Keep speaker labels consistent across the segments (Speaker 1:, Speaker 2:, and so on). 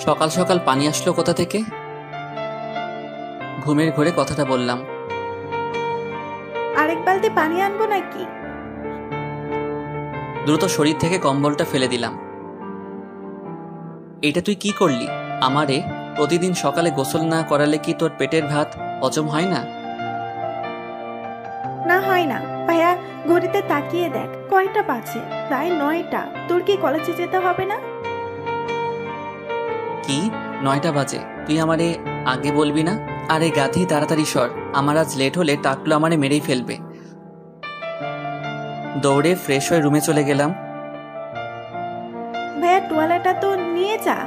Speaker 1: সকাল সকাল পানি আসলো কোথা থেকে? ঘুমের ঘোরে কথাটা বললাম।
Speaker 2: আরেক বালতি পানি আনবো নাকি?
Speaker 1: দ্রুত শরীর থেকে কম্বলটা ফেলে দিলাম। এটা তুই কি করলি? আমারে প্রতিদিন সকালে গোসল না করালে কি তোর পেটের ভাত হজম হয় না?
Speaker 2: না হয় না। ভাইয়া ঘড়িতে তাকিয়ে দেখ কয়টা বাজে, প্রায় 9টা। তোর কি কলেজে যেতে হবে না?
Speaker 1: কি 9টা বাজে? তুই আমারে আগে বলবি না? আরে গাধি, তাড়াতাড়ি সর, আমার আজ লেট হলে টাকলো আমারে মেরেই ফেলবে। দৌড়ে ফ্রেশ হয়ে রুমে চলে গেলাম।
Speaker 2: ভাইয়া টুয়ালেটা তো নিয়ে যা।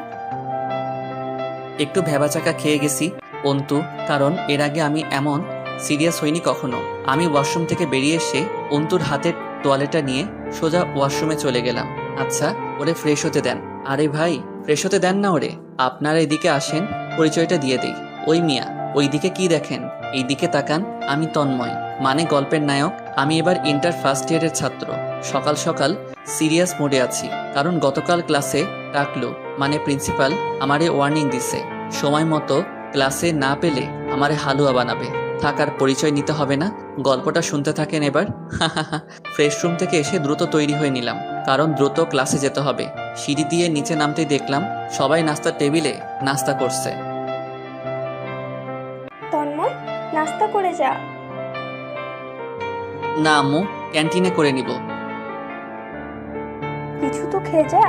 Speaker 1: একটু ভেবাচাকা খেয়ে গেছি অন্তু, কারণ এর আগে আমি এমন সিরিয়াস হইনি কখনো। আমি ওয়াশরুম থেকে বেরিয়ে এসে অন্তুর হাতের তোয়ালেটা নিয়ে সোজা ওয়াশরুমে চলে গেলাম। আচ্ছা, ওরে ফ্রেশ হতে দেন। আরে ভাই, ফ্রেশ হতে দেন না ওরে। আপনারা এদিকে আসেন, পরিচয়টা দিয়ে দেই। ওই মিয়া, ওই দিকে কি দেখেন? এই দিকে তাকান। আমি তন্ময়, মানে গল্পের নায়ক। আমি এবার ইন্টার ফার্স্ট ইয়ারের ছাত্র। সকাল সকাল সিরিয়াস মোডে আছি, কারণ গতকাল ক্লাসে ডাকলো, মানে প্রিন্সিপাল আমারে ওয়ার্নিং দিছে, সময় মতো ক্লাসে না পেলে আমারে হালুয়া বানাবে। থাকার পরিচয় নিতে হবে না, গল্পটা শুনতে থাকেন এবার। ফ্রেশ রুম থেকে এসে দ্রুত তৈরি হয়ে নিলাম, কারণ দ্রুত ক্লাসে যেতে হবে। সিঁড়ি দিয়ে নিচে নামতেই দেখলাম সবাই নাস্তার টেবিলে নাস্তা করছে।
Speaker 3: তন্ময়, নাস্তা করে যা।
Speaker 1: না আম্মু, ক্যান্টিনে করে নিব।
Speaker 3: কিছু তো খেয়ে যা।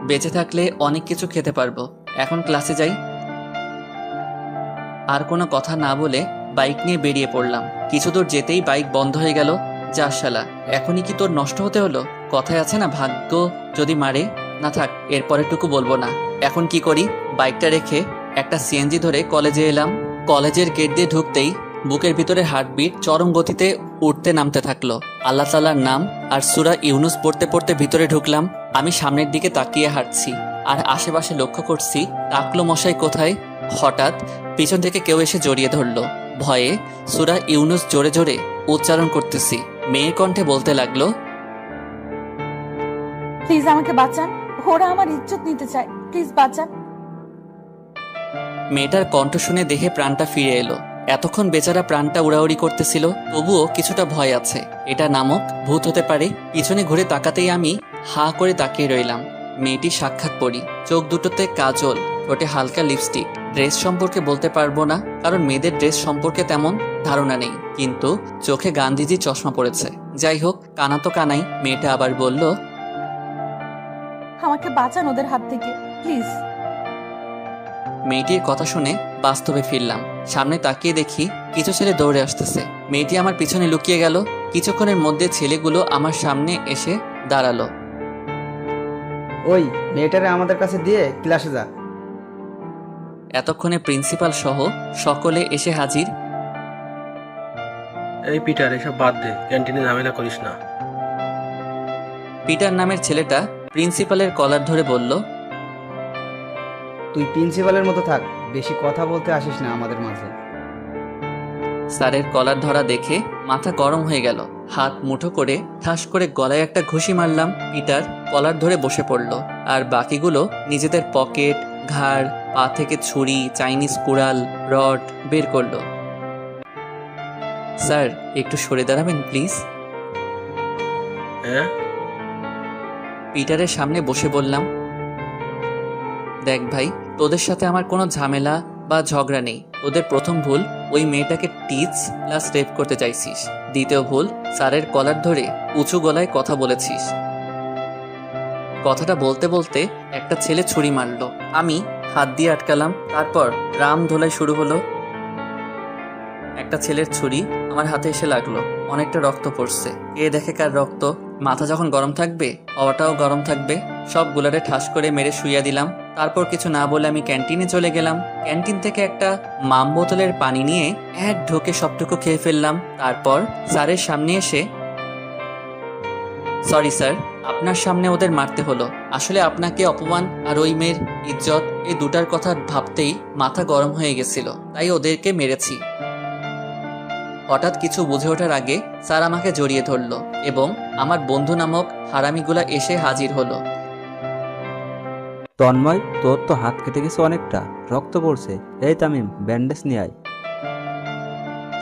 Speaker 1: বেঁচে থাকলে অনেক কিছু খেতে পারবো, এখন ক্লাসে যাই। আর কোনো কথা না বলে বাইক নিয়ে বেরিয়ে পড়লাম। কিছু দূর যেতেই বাইক বন্ধ হয়ে গেল। যা শালা, এখনই কি তোর নষ্ট হতে হলো? কথায় আছে না, ভাগ্য যদি মারে। না থাক, এরপরেরটুকু বলবো না। এখন কি করি? বাইকটা রেখে একটা সিএনজি ধরে কলেজে এলাম। কলেজের গেট দিয়ে ঢুকতেই বুকের ভিতরে হার্টবিট চরম গতিতে উঠতে নামতে থাকলো। আল্লাহ তাআলার নাম আর সূরা ইউনুস পড়তে পড়তে ভিতরে ঢুকলাম। আমি সামনের দিকে তাকিয়ে হাঁটছি আর আশেপাশে লক্ষ্য করছি টাকলো মশাই কোথায়। হঠাৎ পিছন থেকে কেউ এসে জড়িয়ে ধরলো। ভয়ে সূরা ইউনুস জোরে জোরে উচ্চারণ করতেছি। মেয়ের কণ্ঠে বলতে লাগলো,
Speaker 4: প্লিজ আমাকে বাঁচান, ওরা আমার ইজ্জত নিতে চায়, প্লিজ বাঁচান।
Speaker 1: মেয়েটার কণ্ঠ শুনে দেখে প্রাণটা ফিরে এলো। এতক্ষণ বেচারা প্রাণটা উড়াউড়ি করতেছিল, তবুও কিছুটা ভয় আছে। এটা নামক ভূত হতে পারে। পিছনে ঘুরে তাকাতেই আমি হা করে তাকিয়ে রইলাম। মেয়েটি সাক্ষাৎ পরি, চোখ দুটোতে কাজল, ঠোঁটে হালকা লিপস্টিক। ড্রেস সম্পর্কে বলতে পারবো না, কারণ মেয়েদের ড্রেস সম্পর্কে তেমন ধারণা নেই, কিন্তু চোখে গান্ধীজি চশমা পড়েছে। যাই হোক, কানা তো কানাই। মেয়েটা আবার বলল,
Speaker 4: আমাকে বাঁচান ওদের হাত থেকে, প্লিজ।
Speaker 1: মেয়েটির কথা শুনে বাস্তবে ফিরলাম। সামনে তাকিয়ে দেখি কিছু ছেলে দৌড়ে আসতেছে। মেয়েটি আমার পিছনে লুকিয়ে গেল। কিছুক্ষণের মধ্যে ছেলেগুলো আমার সামনে এসে দাঁড়ালো।
Speaker 5: ওই মেয়েটারে আমাদের কাছে দিয়ে ক্লাসে যা।
Speaker 1: এতক্ষণে প্রিন্সিপাল সহ সকলে এসে হাজির।
Speaker 6: এই পিটার, এসব বাদ দে, ক্যান্টিনে ঝামেলা করিস না।
Speaker 1: পিটার নামের ছেলেটা প্রিন্সিপালের কলার ধরে বলল,
Speaker 5: তুই প্রিন্সিপালের মতো থাক, বেশি কথা বলতে আসিস না আমাদের মাঝে।
Speaker 1: স্যারের কলার ধরা দেখে মাথা গরম হয়ে গেল। হাত মুঠো করে ঠাস করে গলায় একটা ঘুষি মারলাম। পিটার কলার ধরে বসে পড়ল, আর বাকিগুলো নিজেদের পকেট, ঘাড়, পা থেকে ছুরি, চাইনিজ কুড়াল, রড বের করলো। স্যার, একটু সরে দাঁড়াবেন প্লিজ।
Speaker 6: হ্যাঁ?
Speaker 1: পিটারের সামনে বসে বললাম, দেখ ভাই, তোদের সাথে আমার কোনো ঝামেলা বা ঝগড়া নেই। তোদের প্রথম ভুল, ওই মেয়েটাকে টিচ প্লাস রেপ করতে চাইছিস। দ্বিতীয় ভুল, স্যারের কলার ধরে উঁচু গলায় কথা বলেছিস। কথাটা বলতে বলতে একটা ছেলে ছুরি মারলো। আমি হাত দিয়ে আটকালাম। তারপর রাম ধোলাই শুরু হলো। একটা ছেলের ছুরি আমার হাতে এসে লাগলো। অনেকটা রক্ত পড়ছে। কে দেখে কার রক্ত? মাথা যখন গরম থাকবে, হওয়াটাও গরম থাকবে। সবগুলারে ঠাস করে মেরে শুইয়া দিলাম। তারপর কিছু না বলে আমি ক্যান্টিনে চলে গেলাম। ক্যান্টিন থেকে একটা মাম বোতলের পানি নিয়ে এক ঢোকে সবটুকু খেয়ে ফেললাম। তারপর স্যারের সামনে এসে, সরি স্যার, আপনার সামনে ওদের মারতে হলো। আসলে আপনাকে অপমান আর ওই মেয়ের ইজ্জত, এই দুটার কথা ভাবতেই মাথা গরম হয়ে গেছিল, তাই ওদেরকে মেরেছি। হঠাৎ কিছু বুঝে ওঠার আগে স্যার আমাকে জড়িয়ে ধরলো এবং আমার বন্ধু নামক হারামিগুলা এসে হাজির হলো।
Speaker 7: তন্ময়, তোর তো হাত কেটে গেছে অনেকটা, রক্ত পড়ছে। এই তামিম, ব্যান্ডেজ নিয়ে আয়।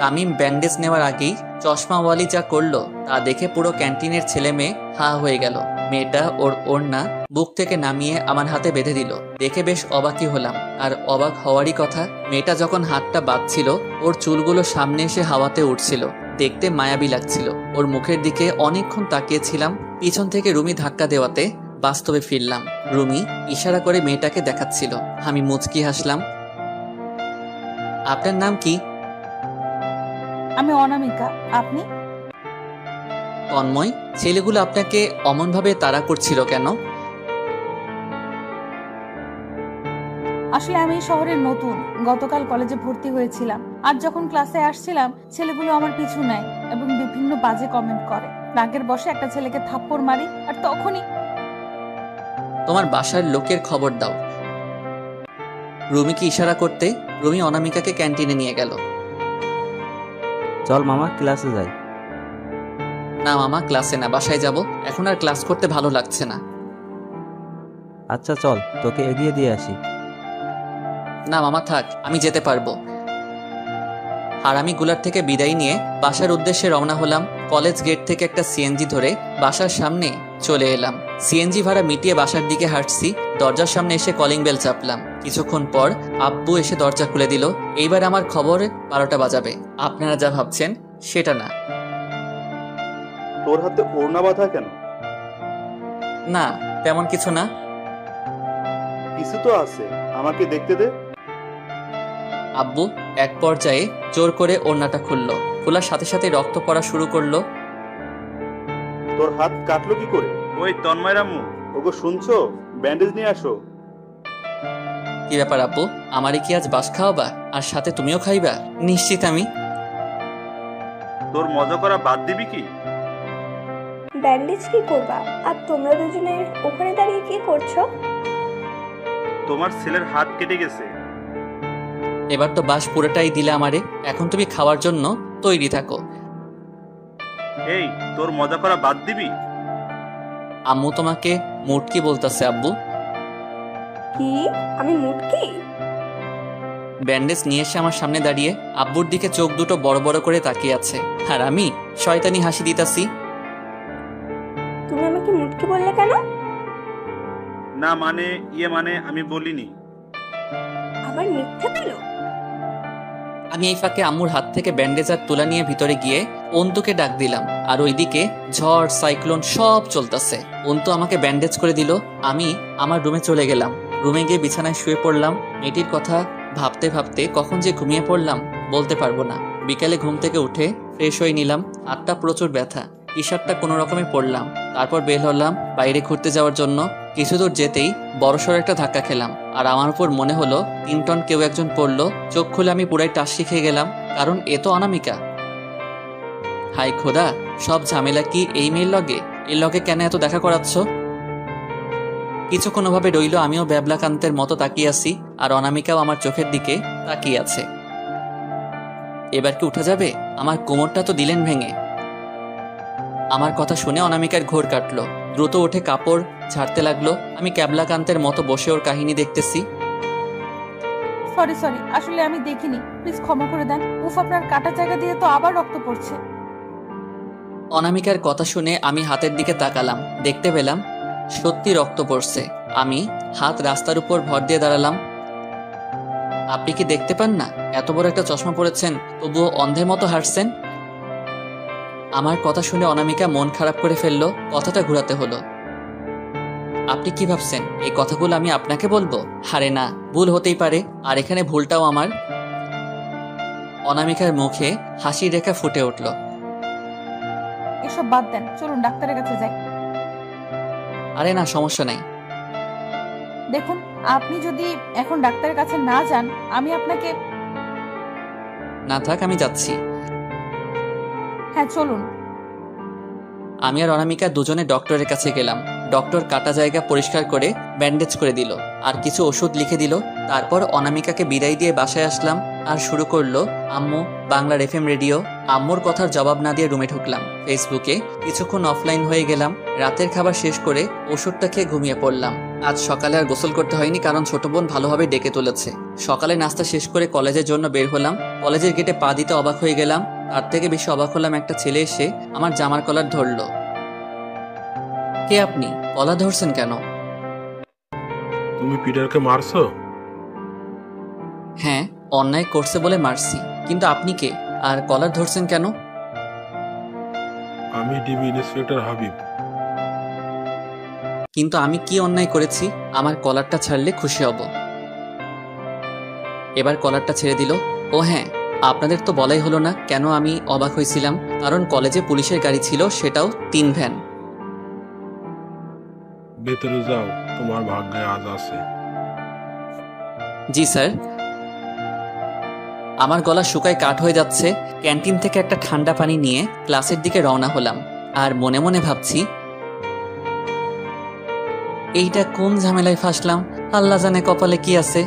Speaker 1: তামিম ব্যান্ডেজ নেওয়ার আগেই চশমাওয়ালি যা করলো তা দেখে পুরো ক্যান্টিনের ছেলে মেয়ে হা হয়ে গেল। মেয়েটা ওর ওড়না বুক থেকে নামিয়ে আমার হাতে বেঁধে দিল। দেখে বেশ অবাকই হলাম। আর অবাক হওয়ারই কথা, মেয়েটা যখন হাতটা বাঁধছিল ওর চুলগুলো সামনে এসে হাওয়াতে উঠছিল। দেখতে মায়াবী লাগছিল। ওর মুখের দিকে অনেকক্ষণ তাকিয়েছিলাম। পিছন থেকে রুমি ধাক্কা দেওয়াতে বাস্তবে ফিরলাম। রুমি ইশারা করে মেয়েটাকে দেখাচ্ছিল। আমি মুচকি হাসলাম। আপনার নাম কি?
Speaker 4: আমি অনামিকা। আপনি?
Speaker 1: তন্ময়। ছেলেগুলো আপনাকে অমনভাবে তাড়া করছিল কেন?
Speaker 4: আসলে আমি এই শহরের নতুন, গতকাল কলেজে ভর্তি হয়েছিলাম। আর যখন ক্লাসে আসছিলাম ছেলেগুলো আমার পিছু নেয় এবং বিভিন্ন বাজে কমেন্ট করে। রাগের বশে একটা ছেলেকে থাপ্পড় মারি, আর তখনই
Speaker 1: তোমার বাসার লোকের খবর দাও। রুমিকে ইশারা করতে রুমি অনামিকাকে ক্যান্টিনে নিয়ে গেল।
Speaker 7: চল মামা, ক্লাসে যাই।
Speaker 1: না মামা, ক্লাসে না, বাসায় যাব। এখন আর ক্লাস করতে ভালো লাগছে না।
Speaker 7: আচ্ছা চল, তোকে এগিয়ে দিয়ে আসি।
Speaker 1: না মামা থাক, আমি যেতে পারবো। আর আমি গুলার থেকে বিদায় নিয়ে বাসার উদ্দেশ্যে রওনা হলাম। কলেজ গেট থেকে একটা সিএনজি ধরে বাসার সামনে চলে এলাম। সিএনজি ভাড়া মিটিয়ে বাসার দিকে হাঁটছি। দরজার সামনে এসে কলিং বেল চাপলাম। কিছুক্ষণ পর আব্বু এসে দরজা খুলে দিল। এইবার আমার খবর 12টা বাজাবে। আপনারা যা ভাবছেন সেটা না।
Speaker 8: তোর হাতে ওড়না বাঁধা কেন?
Speaker 1: না তেমন কিছু না।
Speaker 8: কিছু তো আছে, আমাকে দেখতে দে।
Speaker 1: আব্বু এক পর্যায়ে জোর করে ওড়নাটা খুলল। খোলার সাথে সাথে রক্ত পড়া শুরু করলো।
Speaker 8: তোর হাত কাটলো কি করে? ওই তন্ময় রামু, ওগো শুনছো? ব্যান্ডেজ নিয়ে আসো।
Speaker 1: কি ব্যাপার আব্বু, আমারই কি আজ বাস খাওয়াবা? আর সাথে তুমিও খাইবা? নিশ্চিত আমি।
Speaker 8: তোর মজা করা বাদ দিবি কি?
Speaker 3: ব্যান্ডেজ কি করবা? আর তোমরা দুজনে ওখানে দাঁড়িয়ে কি করছো?
Speaker 8: তোমার ছেলের হাত কেটে গেছে।
Speaker 1: এবার তো বাস পুরোটাই দিলে আমারে। এখন তুমি খাওয়ার জন্য তৈরি থাকো।
Speaker 8: এই, তোর মজা করা বাদ দিবি?
Speaker 1: আম্মু তোমাকে মুটকি বলতেছে আব্বু।
Speaker 3: কি? আমি মুটকি?
Speaker 1: ব্যান্ডেজ নিয়ে এসে আমার সামনে দাঁড়িয়ে আব্বুর দিকে চোখ দুটো বড় বড় করে তাকিয়ে আছে। আর আমি শয়তানি হাসি দিতাছি।
Speaker 3: তুমি আমাকে মুটকি বললে কেন?
Speaker 8: না মানে আমি বলিনি।
Speaker 3: আবার মিথ্যে বলো?
Speaker 1: আমি এই ফাঁকে আম্মুর হাত থেকে ব্যান্ডেজ আর তুলা নিয়ে ভিতরে গিয়ে অন্তুকে ডাক দিলাম। আর ওইদিকে ঝড় সাইক্লোন সব চলতেছে। অন্তু আমাকে ব্যান্ডেজ করে দিল। আমি আমার রুমে চলে গেলাম। রুমে গিয়ে বিছানায় শুয়ে পড়লাম। মেয়েটির কথা ভাবতে ভাবতে কখন যে ঘুমিয়ে পড়লাম বলতে পারবো না। বিকালে ঘুম থেকে উঠে ফ্রেশ হয়ে নিলাম। হাতটা প্রচুর ব্যথা। টি শার্টটা কোনো রকমে পরলাম। তারপর বের হলাম বাইরে ঘুরতে যাওয়ার জন্য। কিছু দূর যেতেই বড়সড় একটা ধাক্কা খেলাম। আর আমার উপর মনে হলো 3 টন কেউ একজন পড়লো। চোখ খুলে আমি পুরাই টাসি খেয়ে গেলাম, কারণ এ তো অনামিকা। হাই খোদা, সব ঝামেলা কি এই মেয়ের লগে? এর লগে কেন এত দেখা করাচ্ছ? কিছুক্ষণ ওভাবে রইল। আমিও ব্যাবলাকান্তের মতো তাকিয়ে আছি, আর অনামিকাও আমার চোখের দিকে তাকিয়ে আছে। এবার কি উঠা যাবে? আমার কোমরটা তো দিলেন ভেঙে। আমার কথা শুনে অনামিকার ঘোর কাটলো। দ্রুত উঠে কাপড় ঝাড়তে লাগলো। আমি ক্যাবলাকান্তের মতো বসে ওর কাহিনী দেখতেছি।
Speaker 4: সরি, আসলে আমি দেখিনি, প্লিজ ক্ষমা করে দেন। উফ, আপনার কাটা জায়গা দিয়ে তো আবার রক্ত পড়ছে।
Speaker 1: অনামিকার কথা শুনে আমি হাতের দিকে তাকালাম। দেখতে পেলাম সত্যি রক্ত পড়ছে। আমি হাত রাস্তার উপর ভর দিয়ে দাঁড়ালাম। আপনি কি দেখতে পান না? এত বড় একটা চশমা পরেছেন, তবুও অন্ধের মতো হাঁটছেন। আমার কথা শুনে অনামিকা মন খারাপ করে ফেললো। কথাটা ঘোরাতে হলো। আপনি কি ভাবছেন এই কথাগুলো আমি আপনাকে বলবো? হারে না, ভুল হতেই পারে। আর এখানে ভুলটাও আমার। অনামিকার মুখে হাসির রেখা ফুটে উঠল।
Speaker 4: এসব বাদ দেন, চলুন ডাক্তারের কাছে যাই।
Speaker 1: আরে না, সমস্যা নাই।
Speaker 4: দেখুন, আপনি যদি এখন ডাক্তারের কাছে না যান, আমি আপনাকে...
Speaker 1: না থাক, আমি যাচ্ছি।
Speaker 4: হ্যাঁ চলুন।
Speaker 1: আমি আর অনামিকা দুজনে ডক্টরের কাছে গেলাম। ডক্টর কাটা জায়গা পরিষ্কার করে ব্যান্ডেজ করে দিল আর কিছু ওষুধ লিখে দিল। তারপর অনামিকাকে বিদায় দিয়ে বাসায় আসলাম আর শুরু করলো আম্মু বাংলার FM রেডিও। আম্মুর কথার জবাব না দিয়ে রুমে ঢুকলাম। ফেসবুকে কিছুক্ষণ অফলাইন হয়ে গেলাম। রাতের খাবার শেষ করে ওষুধটা খেয়ে ঘুমিয়ে পড়লাম। আজ সকালে আর গোসল করতে হয়নি, কারণ ছোট বোন ভালোভাবে ডেকে তুলেছে। সকালে নাস্তা শেষ করে কলেজের জন্য বের হলাম। কলেজের গেটে পা দিতে অবাক হয়ে গেলাম। তার থেকে বেশি অবাক হলাম একটা ছেলে এসে আমার জামার কলার ধরলো। কে আপনি? কলা ধরছেন কেন?
Speaker 6: তুমি পিটারকে মারছো?
Speaker 1: হ্যাঁ, অন্যায় করছে বলে মারছি। কিন্তু আপনি কে আর কলার ধরছেন কেন?
Speaker 6: আমি ডিবি ইন্সপেক্টর হাবিব।
Speaker 1: কিন্তু আমি কি অন্যায় করেছি? আমার কলারটা ছাড়লে খুশি হব। এবার কলারটা ছেড়ে দিল। ও হ্যাঁ, আপনাদের তো বলাই হলো না কেন আমি অবাক হয়েছিলাম। কারণ কলেজে পুলিশের গাড়ি ছিল, সেটাও 3 ভ্যান।
Speaker 6: ভেতরে যাও, তোমার ভাগ্যে আজ আছে।
Speaker 1: জি স্যার। আমার গলা শুকায় কাঠ হয়ে যাচ্ছে। ক্যান্টিন থেকে একটা ঠান্ডা পানি নিয়ে ক্লাসের দিকে রওনা হলাম আর মনে মনে ভাবছি, এইটা কোন ঝামেলায় ফাঁসলাম, আল্লাহ জানে কপালে কি আছে।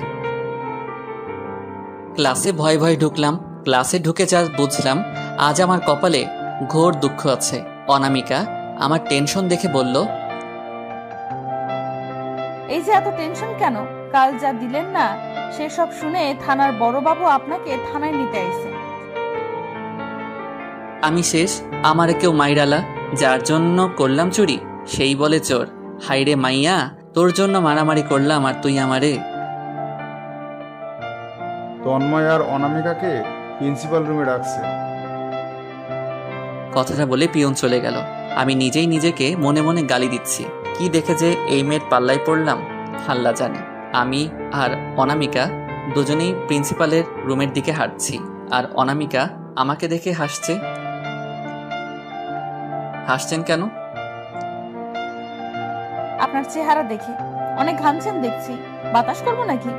Speaker 1: ক্লাসে ভয়ে ভয়ে ঢুকলাম। ক্লাসে ঢুকে যা বুঝলাম, আজ আমার কপালে ঘোর দুঃখ আছে। অনামিকা আমার টেনশন দেখে বলল,
Speaker 4: এই যে এত টেনশন কেন? কাল যা দিলেন না, সেসব শুনে থানার বড়বাবু আপনাকে থানায় নিতে আইছে।
Speaker 1: আমি শেষ। আমারে কেউ মাইরালা, যার জন্য করলাম চুরি সেই বলে চোর। হাইরে মাইয়া, তোর জন্য মারামারি করলাম আর তুই আমারে।
Speaker 8: তন্ময় আর অনামিকাকে প্রিন্সিপাল রুমে ডাকছে।
Speaker 1: কথাটা বলে পিয়ন চলে গেল। আমি নিজেই নিজেকে মনে মনে গালি দিচ্ছি। কি দেখে যে এই মেয়ের পাল্লায় পড়লাম আল্লাহ জানে। আমি আর অনামিকা দুজনেই প্রিন্সিপালের রুমের দিকে হাঁটছি, আর অনামিকা আমাকে দেখে হাসছে। হাসছেন কেন?
Speaker 4: আপনার চেহারা দেখে। অনেক ঘামছেন দেখছি, বাতাস করবো নাকি?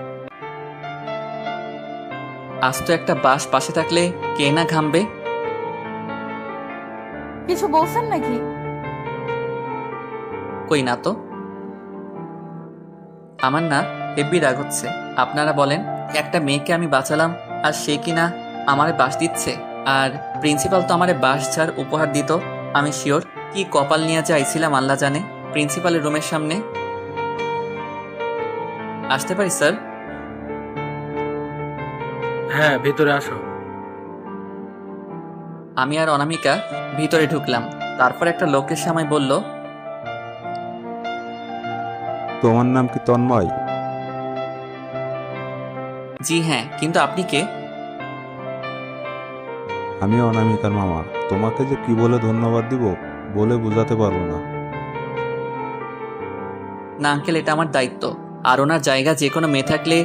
Speaker 1: আজ তো একটা বাস পাশে থাকলে কে না ঘামবে।
Speaker 4: কিছু বলছেন নাকি?
Speaker 1: কই না তো। আমার না হেব্বি রাগ হচ্ছে। আপনারা বলেন, একটা মেয়েকে আমি বাঁচালাম আর সে কিনা আমারে বাস দিচ্ছে। আর প্রিন্সিপাল তো আমারে বাস ছাড় উপহার দিত। আমি শিওর কি কপাল নিয়ে চাইছিলাম আল্লাহ জানে। প্রিন্সিপালের রুমের সামনে আসতে পারি স্যার?
Speaker 6: হ্যাঁ, ভেতরে আসো।
Speaker 1: আমি আর অনামিকা ভিতরে ঢুকলাম। তারপর একটা লোকের সামনে বলল,
Speaker 7: তোমার নাম কি তন্ময়?
Speaker 1: জি হ্যাঁ, কিন্তু আপনি কে?
Speaker 7: আমি অনামিকার মামা। তোমাকে যে কি বলে ধন্যবাদ দিব বলে বোঝাতে পারবো না।
Speaker 1: না আঙ্কেল, এটা আমার দায়িত্ব। আর ওনার জায়গা যে কোনো মেয়ে থাকলে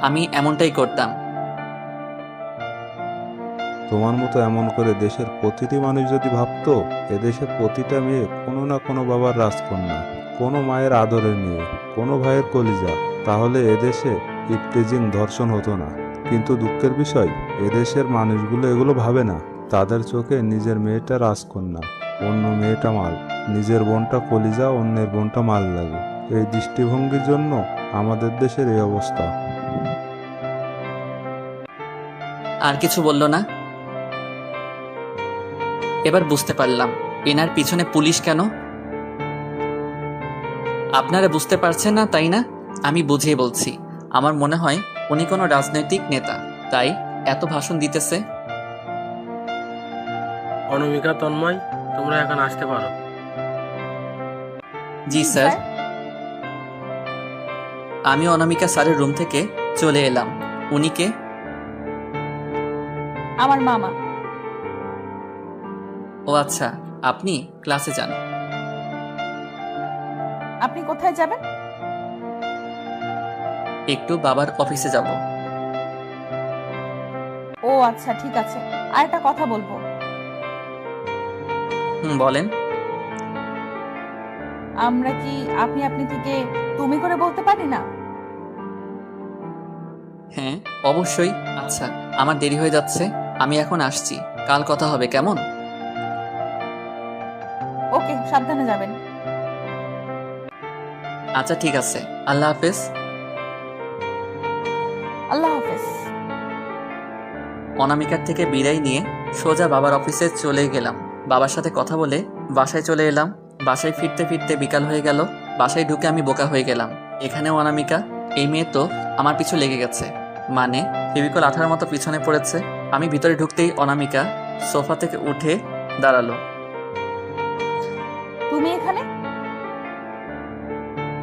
Speaker 1: আমি এমনটাই করতাম।
Speaker 7: তোমার মতো এমন করে দেশের প্রতিটি মানুষ যদি ভাবতো, এদেশের প্রতিটা মেয়ে কোনো না কোনো বাবার রাজকন্যা, কোনো মায়ের আদরের মেয়ে, কোনো ভাইয়ের কলিজা, তাহলে এদেশে ইফতেজিং ধর্ষণ হতো না। কিন্তু দুঃখের বিষয়, এদেশের মানুষগুলো এগুলো ভাবে না। তাদের চোখে নিজের মেয়েটা রাজকন্যা, অন্য মেয়েটা মাল। নিজের বোনটা কলিজা, অন্যের বোনটা মাল লাগে। এই দৃষ্টিভঙ্গির জন্য আমাদের দেশের এই অবস্থা।
Speaker 1: আর কিছু বলল না। এবার বুঝতে পারলাম এনার পিছনে পুলিশ কেন। আপনারা বুঝতে পারছেন না তাই না? আমি বুঝিয়ে বলছি। আমার মনে হয় উনি কোনো রাজনৈতিক নেতা, তাই এত ভাষণ দিতেছে।
Speaker 6: অনামিকা, তন্ময়, তোমরা এখন আসতে পারো।
Speaker 1: জি স্যার। আমি অনামিকা স্যারের রুম থেকে চলে এলাম। উনি কে?
Speaker 4: আমার মামা।
Speaker 1: ও আচ্ছা, আপনি ক্লাসে যান।
Speaker 4: আপনি কোথায় যাবেন?
Speaker 1: একটু বাবার অফিসে যাব।
Speaker 4: ও আচ্ছা, ঠিক আছে। আর একটা কথা বলবো।
Speaker 1: বলেন।
Speaker 4: আমরা কি আপনি আপনি থেকে তুমি করে বলতে পারি না?
Speaker 1: হ্যাঁ অবশ্যই। আচ্ছা, আমার দেরি হয়ে যাচ্ছে, আমি এখন আসছি। কাল কথা হবে, কেমন?
Speaker 4: ওকে, সাবধানে যাবেন।
Speaker 1: আচ্ছা ঠিক আছে, আল্লাহ হাফেজ।
Speaker 4: আল্লাহ হাফেজ।
Speaker 1: অনামিকার থেকে বিদায় নিয়ে সোজা বাবার অফিসে চলে গেলাম। বাবার সাথে কথা বলে বাসায় চলে এলাম। বাসায় ফিরতে ফিরতে বিকাল হয়ে গেল। বাসায় ঢুকে আমি বোকা হয়ে গেলাম। এখানেও অনামিকা, এই মেয়ে তো আমার পিছু লেগে গেছে, মানে ফেভিকল আঠার মতো পিছনে পড়েছে। আমি ভিতরে ঢুকতেই অনামিকা সোফা থেকে উঠে দাঁড়ালো।
Speaker 4: তুমি এখানে?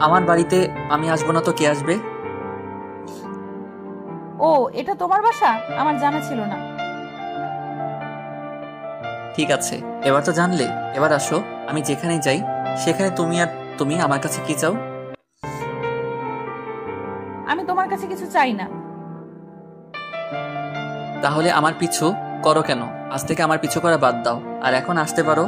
Speaker 1: আমার বাড়িতে আমি আসবো না তো কে আসবে?
Speaker 4: ও, এটা তোমার বাসা? আমার জানা ছিল না।
Speaker 1: ঠিক আছে, এবার তো জানলে। এবার আসো, আমি যেখানে যাই সেখানে তুমি আমার কাছে কি চাও?
Speaker 4: আমি তোমার কাছে কিছু চাই না।
Speaker 1: তাহলে আমার পিছু করো কেন? আজ থেকে আমার পিছু করা বাদ দাও, আর এখন আসতে পারো।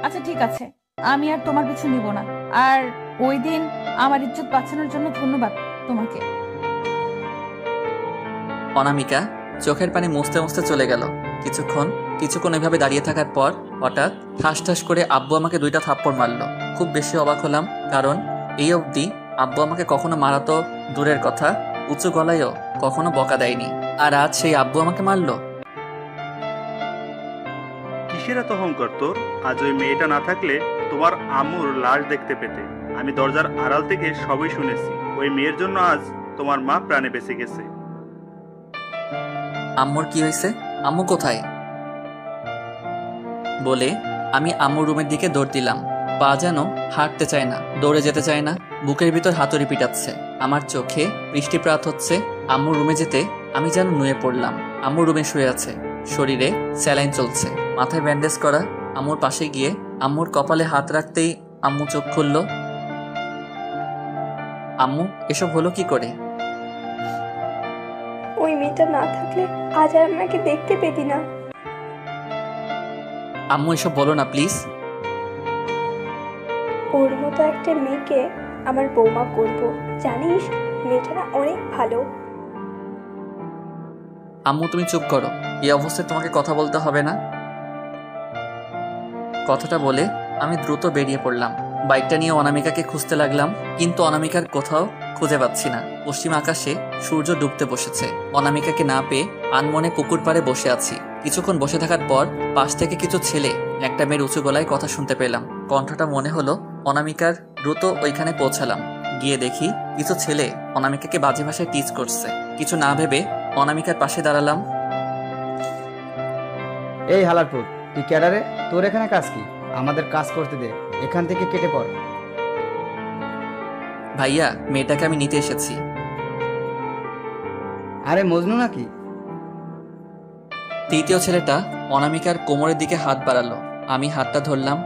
Speaker 4: আচ্ছা ঠিক আছে, আমি আর তোমার পিছু নিব না। আর ওই দিন আমার ইজ্জত বাঁচানোর জন্য ধন্যবাদ তোমাকে।
Speaker 1: অনামিকা চোখের পানি মুছতে মুছতে চলে গেল। কিছুক্ষণ এভাবে দাঁড়িয়ে থাকার পর হঠাৎ ঠাস ঠাস করে আব্বু আমাকে 2টা থাপ্পড় মারলো। খুব বেশি অবাক হলাম, কারণ এই অবধি আব্বু আমাকে কখনো মারাতো দূরের কথা, উঁচু গলায়ও কখনো বকা দেয়নি। আর আজ সেই আব্বু আমাকে মারলো।
Speaker 8: কিসের এত অহংকার তোর? আজ ওই মেয়েটা না থাকলে তোমার আম্মুর লাশ দেখতে পেতে। আমি দরজার আড়াল থেকে সবই শুনেছি। ওই মেয়ের জন্য আজ তোমার মা প্রাণে বেঁচে গেছে।
Speaker 1: আম্মুর কি হয়েছে? আম্মু কোথায়? বলে আমি আম্মুর রুমের দিকে দৌড় দিলাম। পা যেন হাঁটতে চায় না, দৌড়ে যেতে চায় না, বুকের ভিতর হাতুড়ি পিটাচ্ছে। আমার চোখে বৃষ্টিপাত হচ্ছে। আম্মুর রুমে যেতে আমি যেন নুয়ে পড়লাম। আম্মুর রুমে শুয়ে আছে, শরীরে স্যালাইন চলছে, মাথায় ব্যান্ডেজ করা। আম্মুর পাশে গিয়ে আম্মুর কপালে হাত রাখতেই আম্মু চোখ খুলল। আম্মু, এসব হলো কি করে?
Speaker 3: ওই মেয়েটা না থাকলে আজ আর আমাকে দেখতে পেতি না।
Speaker 1: আম্মু এসব বলো না প্লিজ।
Speaker 3: ওর মতো একটা মেয়েকে আমার বৌমা করব, জানিস? মেয়েটা না অনেক ভালো।
Speaker 1: আম্মু তুমি চুপ করো, এই অবস্থায় তোমাকে কথা বলতে হবে না। কথাটা বলে আমি দ্রুত বেরিয়ে পড়লাম। বাইকটা নিয়ে অনামিকাকে খুঁজতে লাগলাম, কিন্তু অনামিকার কোথাও খুঁজে পাচ্ছি না। পশ্চিম আকাশে সূর্য ডুবতে বসেছে। অনামিকাকে না পেয়ে আনমনে পুকুর পাড়ে বসে আছি। কিছুক্ষণ বসে থাকার পর পাশ থেকে কিছু ছেলে একটা মেয়ের উঁচু গলায় কথা শুনতে পেলাম। কণ্ঠটা মনে হলো অনামিকার। দ্রুত ওইখানে পৌঁছালাম। গিয়ে দেখি কিছু ছেলে অনামিকাকে বাজে ভাষায় টিচ করছে। কিছু না ভেবে অনামিকার পাশে দাঁড়ালাম।
Speaker 5: এই হালারপুর, তুই ক্যাডারে? তোর এখানে কাজ কি? আমাদের কাজ করতে দে, এখান থেকে কেটে পড়।
Speaker 1: ভাইয়া, মেয়েটাকে আমি নিতে এসেছি।
Speaker 5: আরে মজনু নাকি?
Speaker 1: তৃতীয় ছেলেটা অনামিকার কোমরের দিকে হাত বাড়ালো। আমি হাতটা ধরলাম।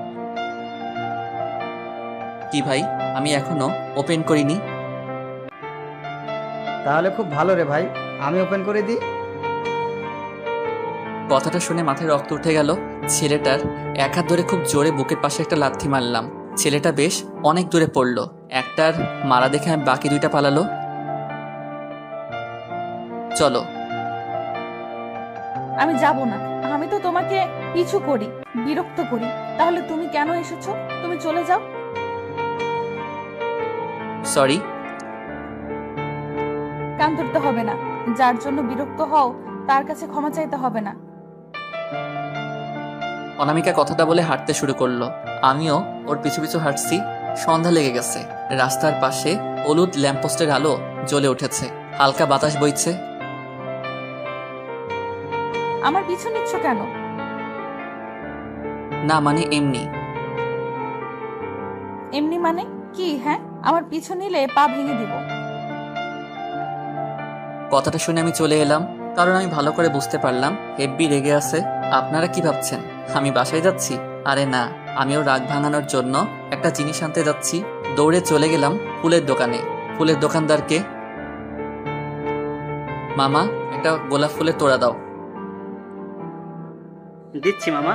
Speaker 1: কি ভাই, আমি এখনো ওপেন করিনি।
Speaker 5: তাহলে খুব ভালো রে ভাই, আমি ওপেন করে দিই।
Speaker 1: কথাটা শুনে মাথায় রক্ত উঠে গেল। ছেলেটার এক হাত ধরে খুব জোরে বুকের পাশে একটা লাথি মারলাম। ছেলেটা বেশ অনেক দূরে পড়লো। একটার মারা দেখে বাকি 2টা পালালো। চলো।
Speaker 4: আমি যাব না। আমি তো তোমাকে পিছু করি, বিরক্ত করি। তাহলে তুমি কেন এসেছো? তুমি চলে যাও।
Speaker 1: সরি।
Speaker 4: কান ধরতে হবে না। যার জন্য বিরক্ত হও তার কাছে ক্ষমা চাইতে হবে না।
Speaker 1: অনামিকা কথাটা বলে হাঁটতে শুরু করলো। আমিও ওর পিছু পিছু হাঁটছি। সন্ধ্যা লেগে গেছে। রাস্তার পাশে হলুদ ল্যাম্পপোস্টের আলো জ্বলে উঠেছে। হালকা বাতাস বইছে।
Speaker 4: আমার পিছু নিচ্ছ কেন?
Speaker 1: না মানে এমনি।
Speaker 4: এমনি মানে কি? হ্যাঁ, আমার পিছু নিলে পা ভেঙে দিব।
Speaker 1: কথাটা শুনে আমি চলে এলাম, কারণ আমি ভালো করে বুঝতে পারলাম হেব্বি রেগে আছে। আপনারা কি ভাবছেন আমি বাসায় যাচ্ছি? আরে না, আমিও রাগ ভাঙানোর জন্য একটা জিনিস আনতে যাচ্ছি। দৌড়ে চলে গেলাম ফুলের দোকানে। ফুলের দোকানদারকে, মামা একটা গোলাপ ফুলের তোড়া দাও।
Speaker 9: দিচ্ছি মামা।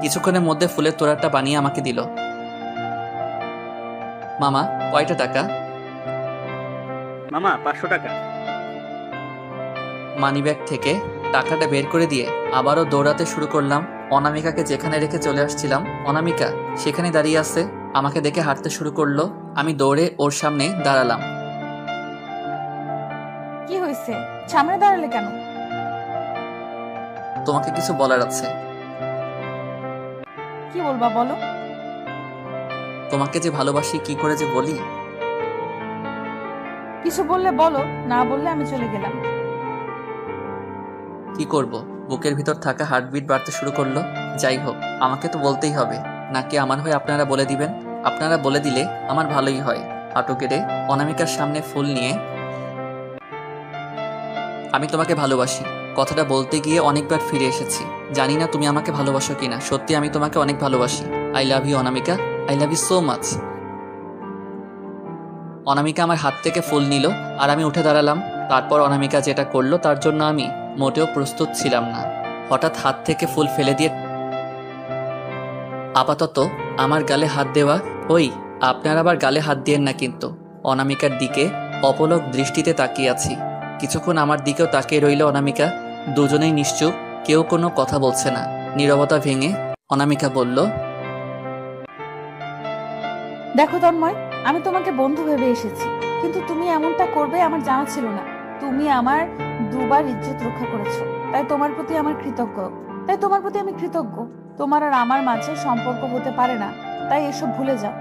Speaker 1: কিছুক্ষণের মধ্যে ফুলের তোড়াটা বানিয়ে আমাকে দিল। মামা, কয়টা টাকা?
Speaker 9: মামা 500 টাকা।
Speaker 1: মানিব্যাগ থেকে টাকাটা বের করে দিয়ে আবারও দৌড়াতে শুরু করলাম। অনামিকাকে যেখানে রেখে চলে আসছিলাম, অনামিকা সেখানে দাঁড়িয়ে আছে। আমাকে দেখে হাঁটতে শুরু করলো। আমি দৌড়ে ওর সামনে দাঁড়ালাম।
Speaker 4: কি হয়েছে? সামনে দাঁড়ালে কেন?
Speaker 1: তোমাকে কিছু বলার আছে।
Speaker 4: কি বলবা বলো।
Speaker 1: তোমাকে যে ভালোবাসি কি করে যে বলি।
Speaker 4: কিছু বললে বলো, না বললে আমি চলে গেলাম।
Speaker 1: কি করব, বুকের ভিতর থাকা হার্টবিট বাড়তে শুরু করলো। যাই হোক, আমাকে তো বলতেই হবে, নাকি আমার হয়ে আপনারা বলে দিবেন? আপনারা বলে দিলে আমার ভালোই হয়। হাঁটু কেটে অনামিকার সামনে ফুল নিয়ে, আমি তোমাকে ভালোবাসি কথাটা বলতে গিয়ে অনেকবার ফিরে এসেছি। জানি না তুমি আমাকে ভালোবাসো কিনা। সত্যি আমি তোমাকে অনেক ভালোবাসি। I love you Anamika, I love you so much. Anamika আমার হাত থেকে ফুল নিল আর আমি উঠে দাঁড়ালাম। তারপর অনামিকা যেটা করলো তার জন্য আমি মোটেও প্রস্তুত ছিলাম না। হঠাৎ হাত থেকে ফুল ফেলে দিয়ে আপাতত আমার গালে হাত দেওয়া। ওই, আপনার আবার গালে হাত দিয়েন না কিন্তু। অনামিকার দিকে অপলক দৃষ্টিতে তাকিয়ে আছি। কিছুক্ষণ আমার দিকেও তাকিয়ে রইল অনামিকা। দুজনেই নিশ্চুপ, কেউ কোনো কথা বলছে না। নীরবতা ভেঙে অনামিকা বলল,
Speaker 4: দেখো তন্ময়, আমি তোমাকে বন্ধু ভেবে এসেছি, কিন্তু তুমি এমনটা করবে আমার জানা ছিল না। তুমি আমার দুবার ইজ্জত রক্ষা করেছো, তাই তোমার প্রতি আমি কৃতজ্ঞ। তোমার আর আমার মাঝে সম্পর্ক হতে পারে না, তাই এসব ভুলে যাও।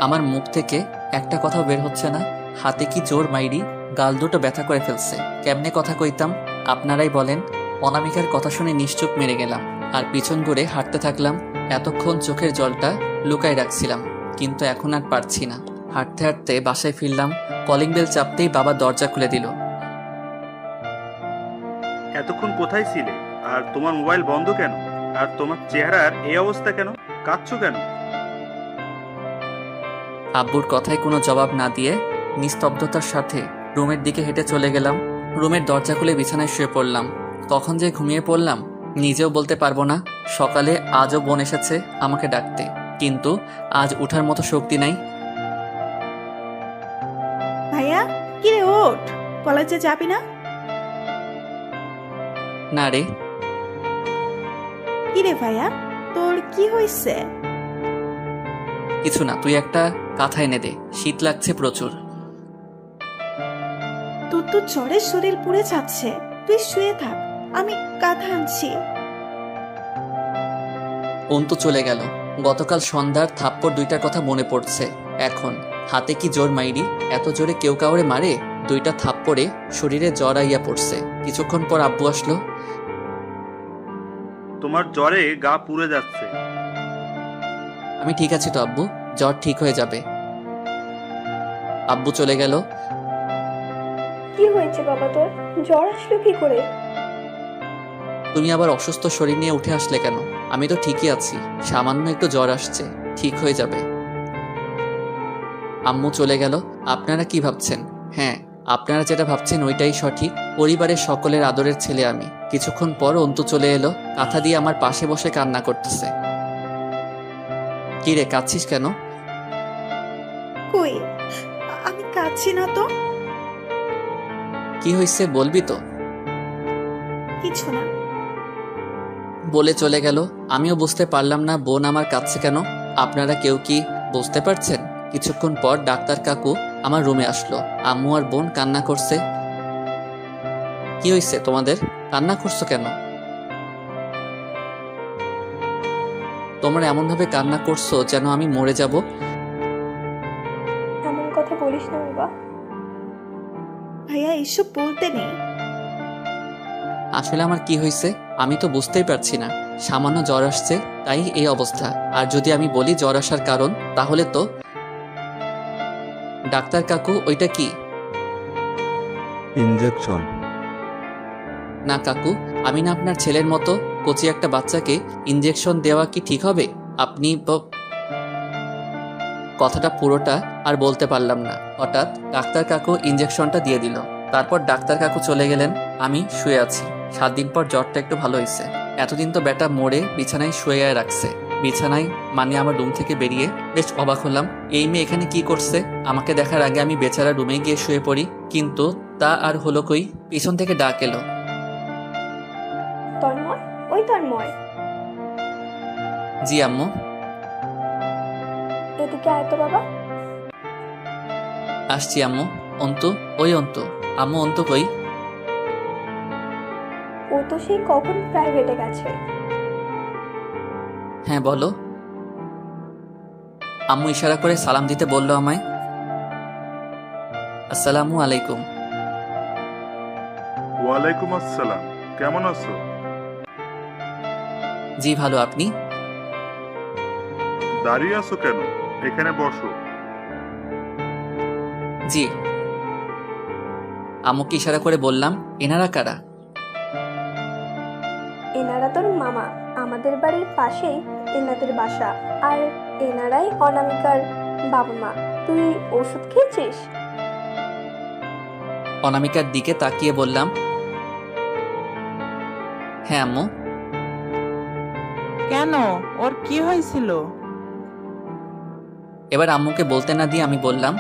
Speaker 1: আমার মুখ থেকে একটা কথাও বের হচ্ছে না। হাতে কি জোর মাইরি, গাল দুটো ব্যথা করে ফেলছে। কেমনে কথা কইতাম আপনারাই বলেন। অনামিকার কথা শুনে নিশ্চুপ মেরে গেলাম আর পিছন ঘুরে হাঁটতে থাকলাম। এতক্ষণ চোখের জলটা লুকায় রাখছিলাম, কিন্তু এখন আর পারছি না। হাঁটতে হাঁটতে বাসায় ফিরলাম। কলিং বেল চাপতেই বাবা দরজা খুলে দিল।
Speaker 8: এতক্ষণ কোথায় ছিলে? আর তোমার মোবাইল বন্ধ কেন? আর তোমার চেহারার এই অবস্থা কেন? কাঁদছো কেন?
Speaker 1: আব্বুর কথায় কোনো জবাব না দিয়ে নিস্তব্ধতার সাথে রুমের দিকে হেঁটে চলে গেলাম। রুমের দরজা খুলে বিছানায় শুয়ে পড়লাম। কখন যে ঘুমিয়ে পড়লাম নিজেও বলতে পারবো না। সকালে আজও বোন এসেছে আমাকে ডাকতে, কিন্তু আজ উঠার মতো শক্তি নাই।
Speaker 2: ভাইয়া, কিরে ওঠ, কলেজে যাবি না?
Speaker 1: না রে।
Speaker 2: কিরে ভাইয়া, তোর কি হয়েছে?
Speaker 1: কিছু না, তুই একটা কাঁথা এনে দে, শীত লাগছে প্রচুর।
Speaker 2: তোর তো জ্বরের শরীর পুড়ে যাচ্ছে, তুই শুয়ে থাক, আমি কাঁথা আনছি।
Speaker 1: অন্তু চলে গেল। গতকাল সন্ধ্যার থাপ্পড় দুইটার কথা মনে পড়ছে এখন। হাতে কি জোর মাইরি, এত জোরে কেউ কাউরে মারে? দুইটা থাপ্পড়ে শরীরে জ্বর আইয়া পড়ছে। কিছুক্ষণ পর আব্বু আসলো।
Speaker 8: তোমার জ্বরে গা পুড়ে যাচ্ছে।
Speaker 1: আমি ঠিক আছি তো আব্বু, জ্বর ঠিক হয়ে যাবে। আব্বু চলে গেল।
Speaker 3: কি হয়েছে বাবা তোর? জ্বর আসলো কি করে?
Speaker 1: তুমি আবার অসুস্থ শরীর নিয়ে উঠে আসলে কেন? আমি তো ঠিকই আছি, সামান্য একটু জ্বর আসছে, ঠিক হয়ে যাবে। আম্মু চলে গেল। আপনারা কি ভাবছেন? হ্যাঁ, আপনারা যেটা ভাবছেন ওইটাই সঠিক। পরিবারের সকলের আদরের ছেলে আমি। কিছুক্ষণ পর অন্তু চলে এলো, কাঁথা দিয়ে আমার পাশে বসে কান্না করতেছে। কি রে, কাঁদছিস কেন?
Speaker 2: কই, আমি কাঁদছি না তো।
Speaker 1: কি হয়েছে বলবি তো?
Speaker 2: কিছু না।
Speaker 1: বলে চলে গেল। আমিও বুঝতে পারলাম না বোন আমার কাছে কেন। আপনারা কেউ কি বুঝতে পারছেন? কিছুক্ষণ পর ডাক্তার কাকু আমার রুমে আসলো। আম্মু আর বোন কান্না করছে। কি হয়েছে তোমাদের, কান্না করছো কেন? তোমরা এমন ভাবে কান্না করছো যেন আমি মরে যাব।
Speaker 3: এমন কথা বলিস না বাবা।
Speaker 2: ভাইয়া, এসব বলতে নেই।
Speaker 1: আসলে আমার কি হয়েছে আমি তো বুঝতেই পারছি না। সামান্য জ্বর আসছে, তাই এই অবস্থা। আর যদি আমি বলি জ্বর আসার কারণ, তাহলে তো ডাক্তার কাকু ওইটা কি?
Speaker 7: ইনজেকশন।
Speaker 1: না কাকু, আমি না আপনার ছেলের মতো কচি একটা বাচ্চাকে ইনজেকশন দেওয়া কি ঠিক হবে? আপনি কথাটা পুরোটা আর বলতে পারলাম না। হঠাৎ ডাক্তার কাকু ইনজেকশনটা দিয়ে দিল। তারপর ডাক্তার কাকু চলে গেলেন। আমি শুয়ে আছি। 7 দিন পর জ্বরটা একটু ভালো হয়েছে। এতদিন তো ব্যাটা মরে বিছানায় শুয়ে রাখছে। বিছানায় মানে আমার রুম থেকে বেরিয়ে বেশ অবাক হলাম। এই মেয়ে এখানে কি করছে? আমাকে দেখার আগে আমি বেচারা রুমে গিয়ে শুয়ে পড়ি, কিন্তু তা আর হলো কই। পিছন থেকে ডাক এলো। জি আম্মু।
Speaker 3: এদিকে আয় তো বাবা।
Speaker 1: আসছি আম্মু। অন্তু, ওই অন্তু। আম্মু, অন্তু কই?
Speaker 3: ও তো সেই কখন প্রাইভেটে গেছে।
Speaker 1: হ্যাঁ বলো। আম্মু ইশারা করে সালাম দিতে বলল আমায়। আসসালামু আলাইকুম।
Speaker 8: ওয়ালাইকুম আসসালাম। কেমন আছো?
Speaker 1: জি ভালো, আপনি?
Speaker 8: দাঁড়িয়ে আছো কেন? এখানে বসো।
Speaker 1: জি। আম্মুকে ইশারা করে বললাম, এনারা কারা?
Speaker 3: এনারা তোর মামা, আমাদের বাড়ির পাশেই এনাদের বাসা। আর এনারাই অনামিকার বাবা মা। তুই ওষুধ খেয়েছিস?
Speaker 1: অনামিকার দিকে তাকিয়ে বললাম, হ্যাঁ আম্মু।
Speaker 9: কেন, ওর কি হয়েছিল?
Speaker 1: এবার আম্মুকে বলতে না দিয়ে আমি বললাম,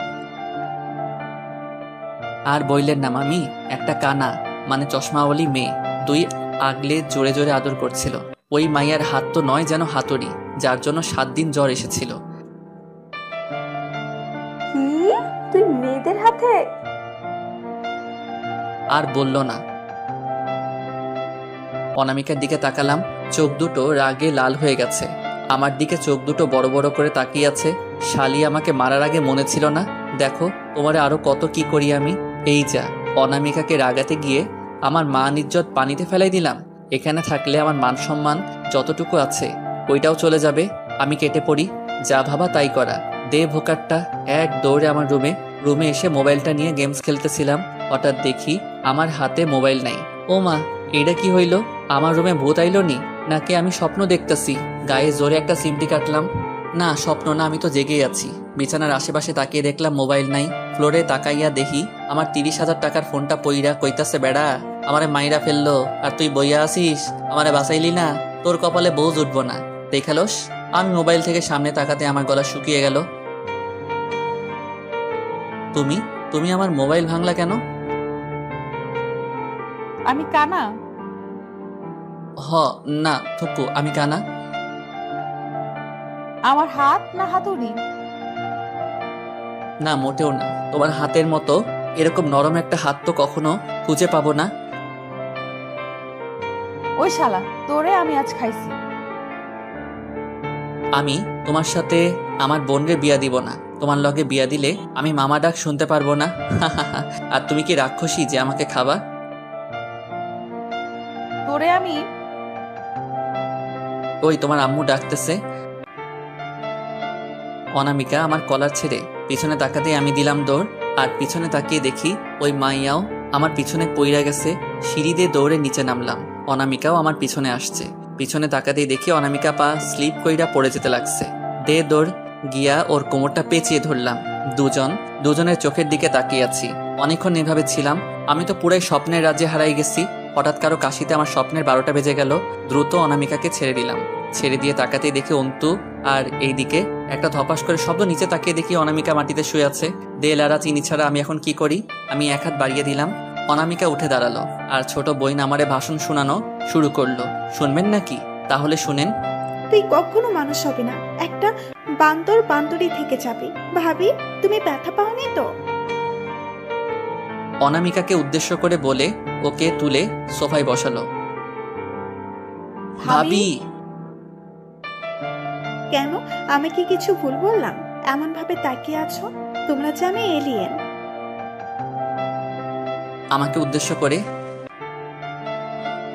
Speaker 1: আর বইলেন না মামি, একটা কানা মানে চশমাওয়ালি মেয়ে দুই আগলে জোরে জোরে আদর করছিল। ওই মাইয়ার হাত তো নয় যেন হাতুড়ি, যার জন্য 7 দিন জ্বর এসেছিল।
Speaker 3: কি, তুই মেয়েদের হাতে?
Speaker 1: আর বলল না। অনামিকার দিকে তাকালাম, চোখ দুটো রাগে লাল হয়ে গেছে। আমার দিকে চোখ দুটো বড় বড় করে তাকিয়ে আছে। শালি আমাকে মারার আগে মনে ছিল না? দেখো তোমারে আরো কত কি করি আমি। এই যা, অনামিকাকে রাগাতে গিয়ে আমার মান ইজ্জত পানিতে ফেলাই দিলাম। এখানে থাকলে আমার মান সম্মান যতটুকু আছে ওইটাও চলে যাবে। আমি কেটে পড়ি, যা ভাবা তাই করা। দে ভোকারটা এক দৌড়ে আমার রুমে এসে মোবাইলটা নিয়ে গেমস খেলতেছিলাম। হঠাৎ দেখি আমার হাতে মোবাইল নাই। ও মা, এটা কি হইল? আমার রুমে ভূত আইলো নি নাকি আমি স্বপ্ন দেখতেছি? গায়ে জোরে একটা সিমটি কাটলাম। না স্বপ্ন না, আমি তো জেগেই আছি। বিছানার আশেপাশে তাকিয়ে দেখলাম মোবাইল নাই। ফ্লোরে তাকাইয়া দেখি আমার 30,000 টাকার ফোনটা পইরা কইতাছে, বেড়া আমারে মাইরা ফেললো আর তুই বইয়া আসিস, আমারে বাঁচাইলি না, তোর কপালে বউ জুটবো না, দেখালোস। আমি মোবাইল থেকে সামনে তাকাতে আমার গলা শুকিয়ে গেল। তুমি তুমি আমার মোবাইল ভাঙলা কেন?
Speaker 4: আমি কানা?
Speaker 1: হ না থুকু, আমি কানা।
Speaker 4: আমার হাত না হাতুড়ি?
Speaker 1: না মোটেও না, তোমার হাতের মতো এরকম নরম একটা হাত তো কখনো খুঁজে পাবো না।
Speaker 4: ওই শালা, তোরে আমি আজ খাইছি।
Speaker 1: আমি তোমার সাথে আমার বোনরে বিয়া দিব না। তোমার লগে বিয়া দিলে আমি মামা ডাক শুনতে পারবো না। আর তুমি কি রাক্ষসী যে আমাকে খাবা?
Speaker 4: তোরে আমি।
Speaker 1: ওই তোমার আম্মু ডাকতেছে। অনামিকা আমার কলার ছেড়ে পিছনে তাকাতে আমি দিলাম দৌড়। আর পিছনে তাকিয়ে দেখি ওই মাইয়াও আমার পিছনে পইরা গেছে। সিঁড়ি দিয়ে দৌড়ে নিচে নামলাম। অনামিকাও আমার পিছনে আসছে। পিছনে তাকাতেই দেখি অনামিকা পা স্লিপ কইরা পড়ে যেতে লাগছে। দে দৌড় গিয়া ওর কোমরটা পেঁচিয়ে ধরলাম। দুজনের চোখের দিকে তাকিয়ে আছি। অনেকক্ষণ এভাবে ছিলাম। আমি তো পুরাই স্বপ্নের রাজ্যে হারাই গেছি। হঠাৎ কারো কাশিতে আমার স্বপ্নের 12টা বেজে গেল। দ্রুত অনামিকাকে ছেড়ে দিলাম। ছেড়ে দিয়ে তাকাতেই দেখি অন্তু, আর এইদিকে একটা ধপাস করে শব্দ। নিচে তাকিয়ে দেখি অনামিকা মাটিতে শুয়ে আছে। দে লারা চিনি ছাড়া আমি এখন কি করি? আমি এক হাত বাড়িয়ে দিলাম। অনামিকা উঠে দাঁড়ালো আর ছোট বইন আমারে ভাষণ শোনানো শুরু করলো। শুনবেন নাকি? তাহলে শুনেন।
Speaker 2: তুই কখনো মানুষ হবে না, একটা বান্দর বান্দরই থেকে যাবি। ভাবি, তুমি ব্যথা পাওনি তো?
Speaker 1: অনামিকাকে উদ্দেশ্য করে বলে ওকে তুলে সোফায় বসালো। ভাবি।
Speaker 2: কেন, আমি কি কিছু ভুল বললাম? এমন ভাবে তাকিয়ে আছো, তোমরা যে আমি এলিয়েন।
Speaker 1: আমাকে উদ্দেশ্য করে,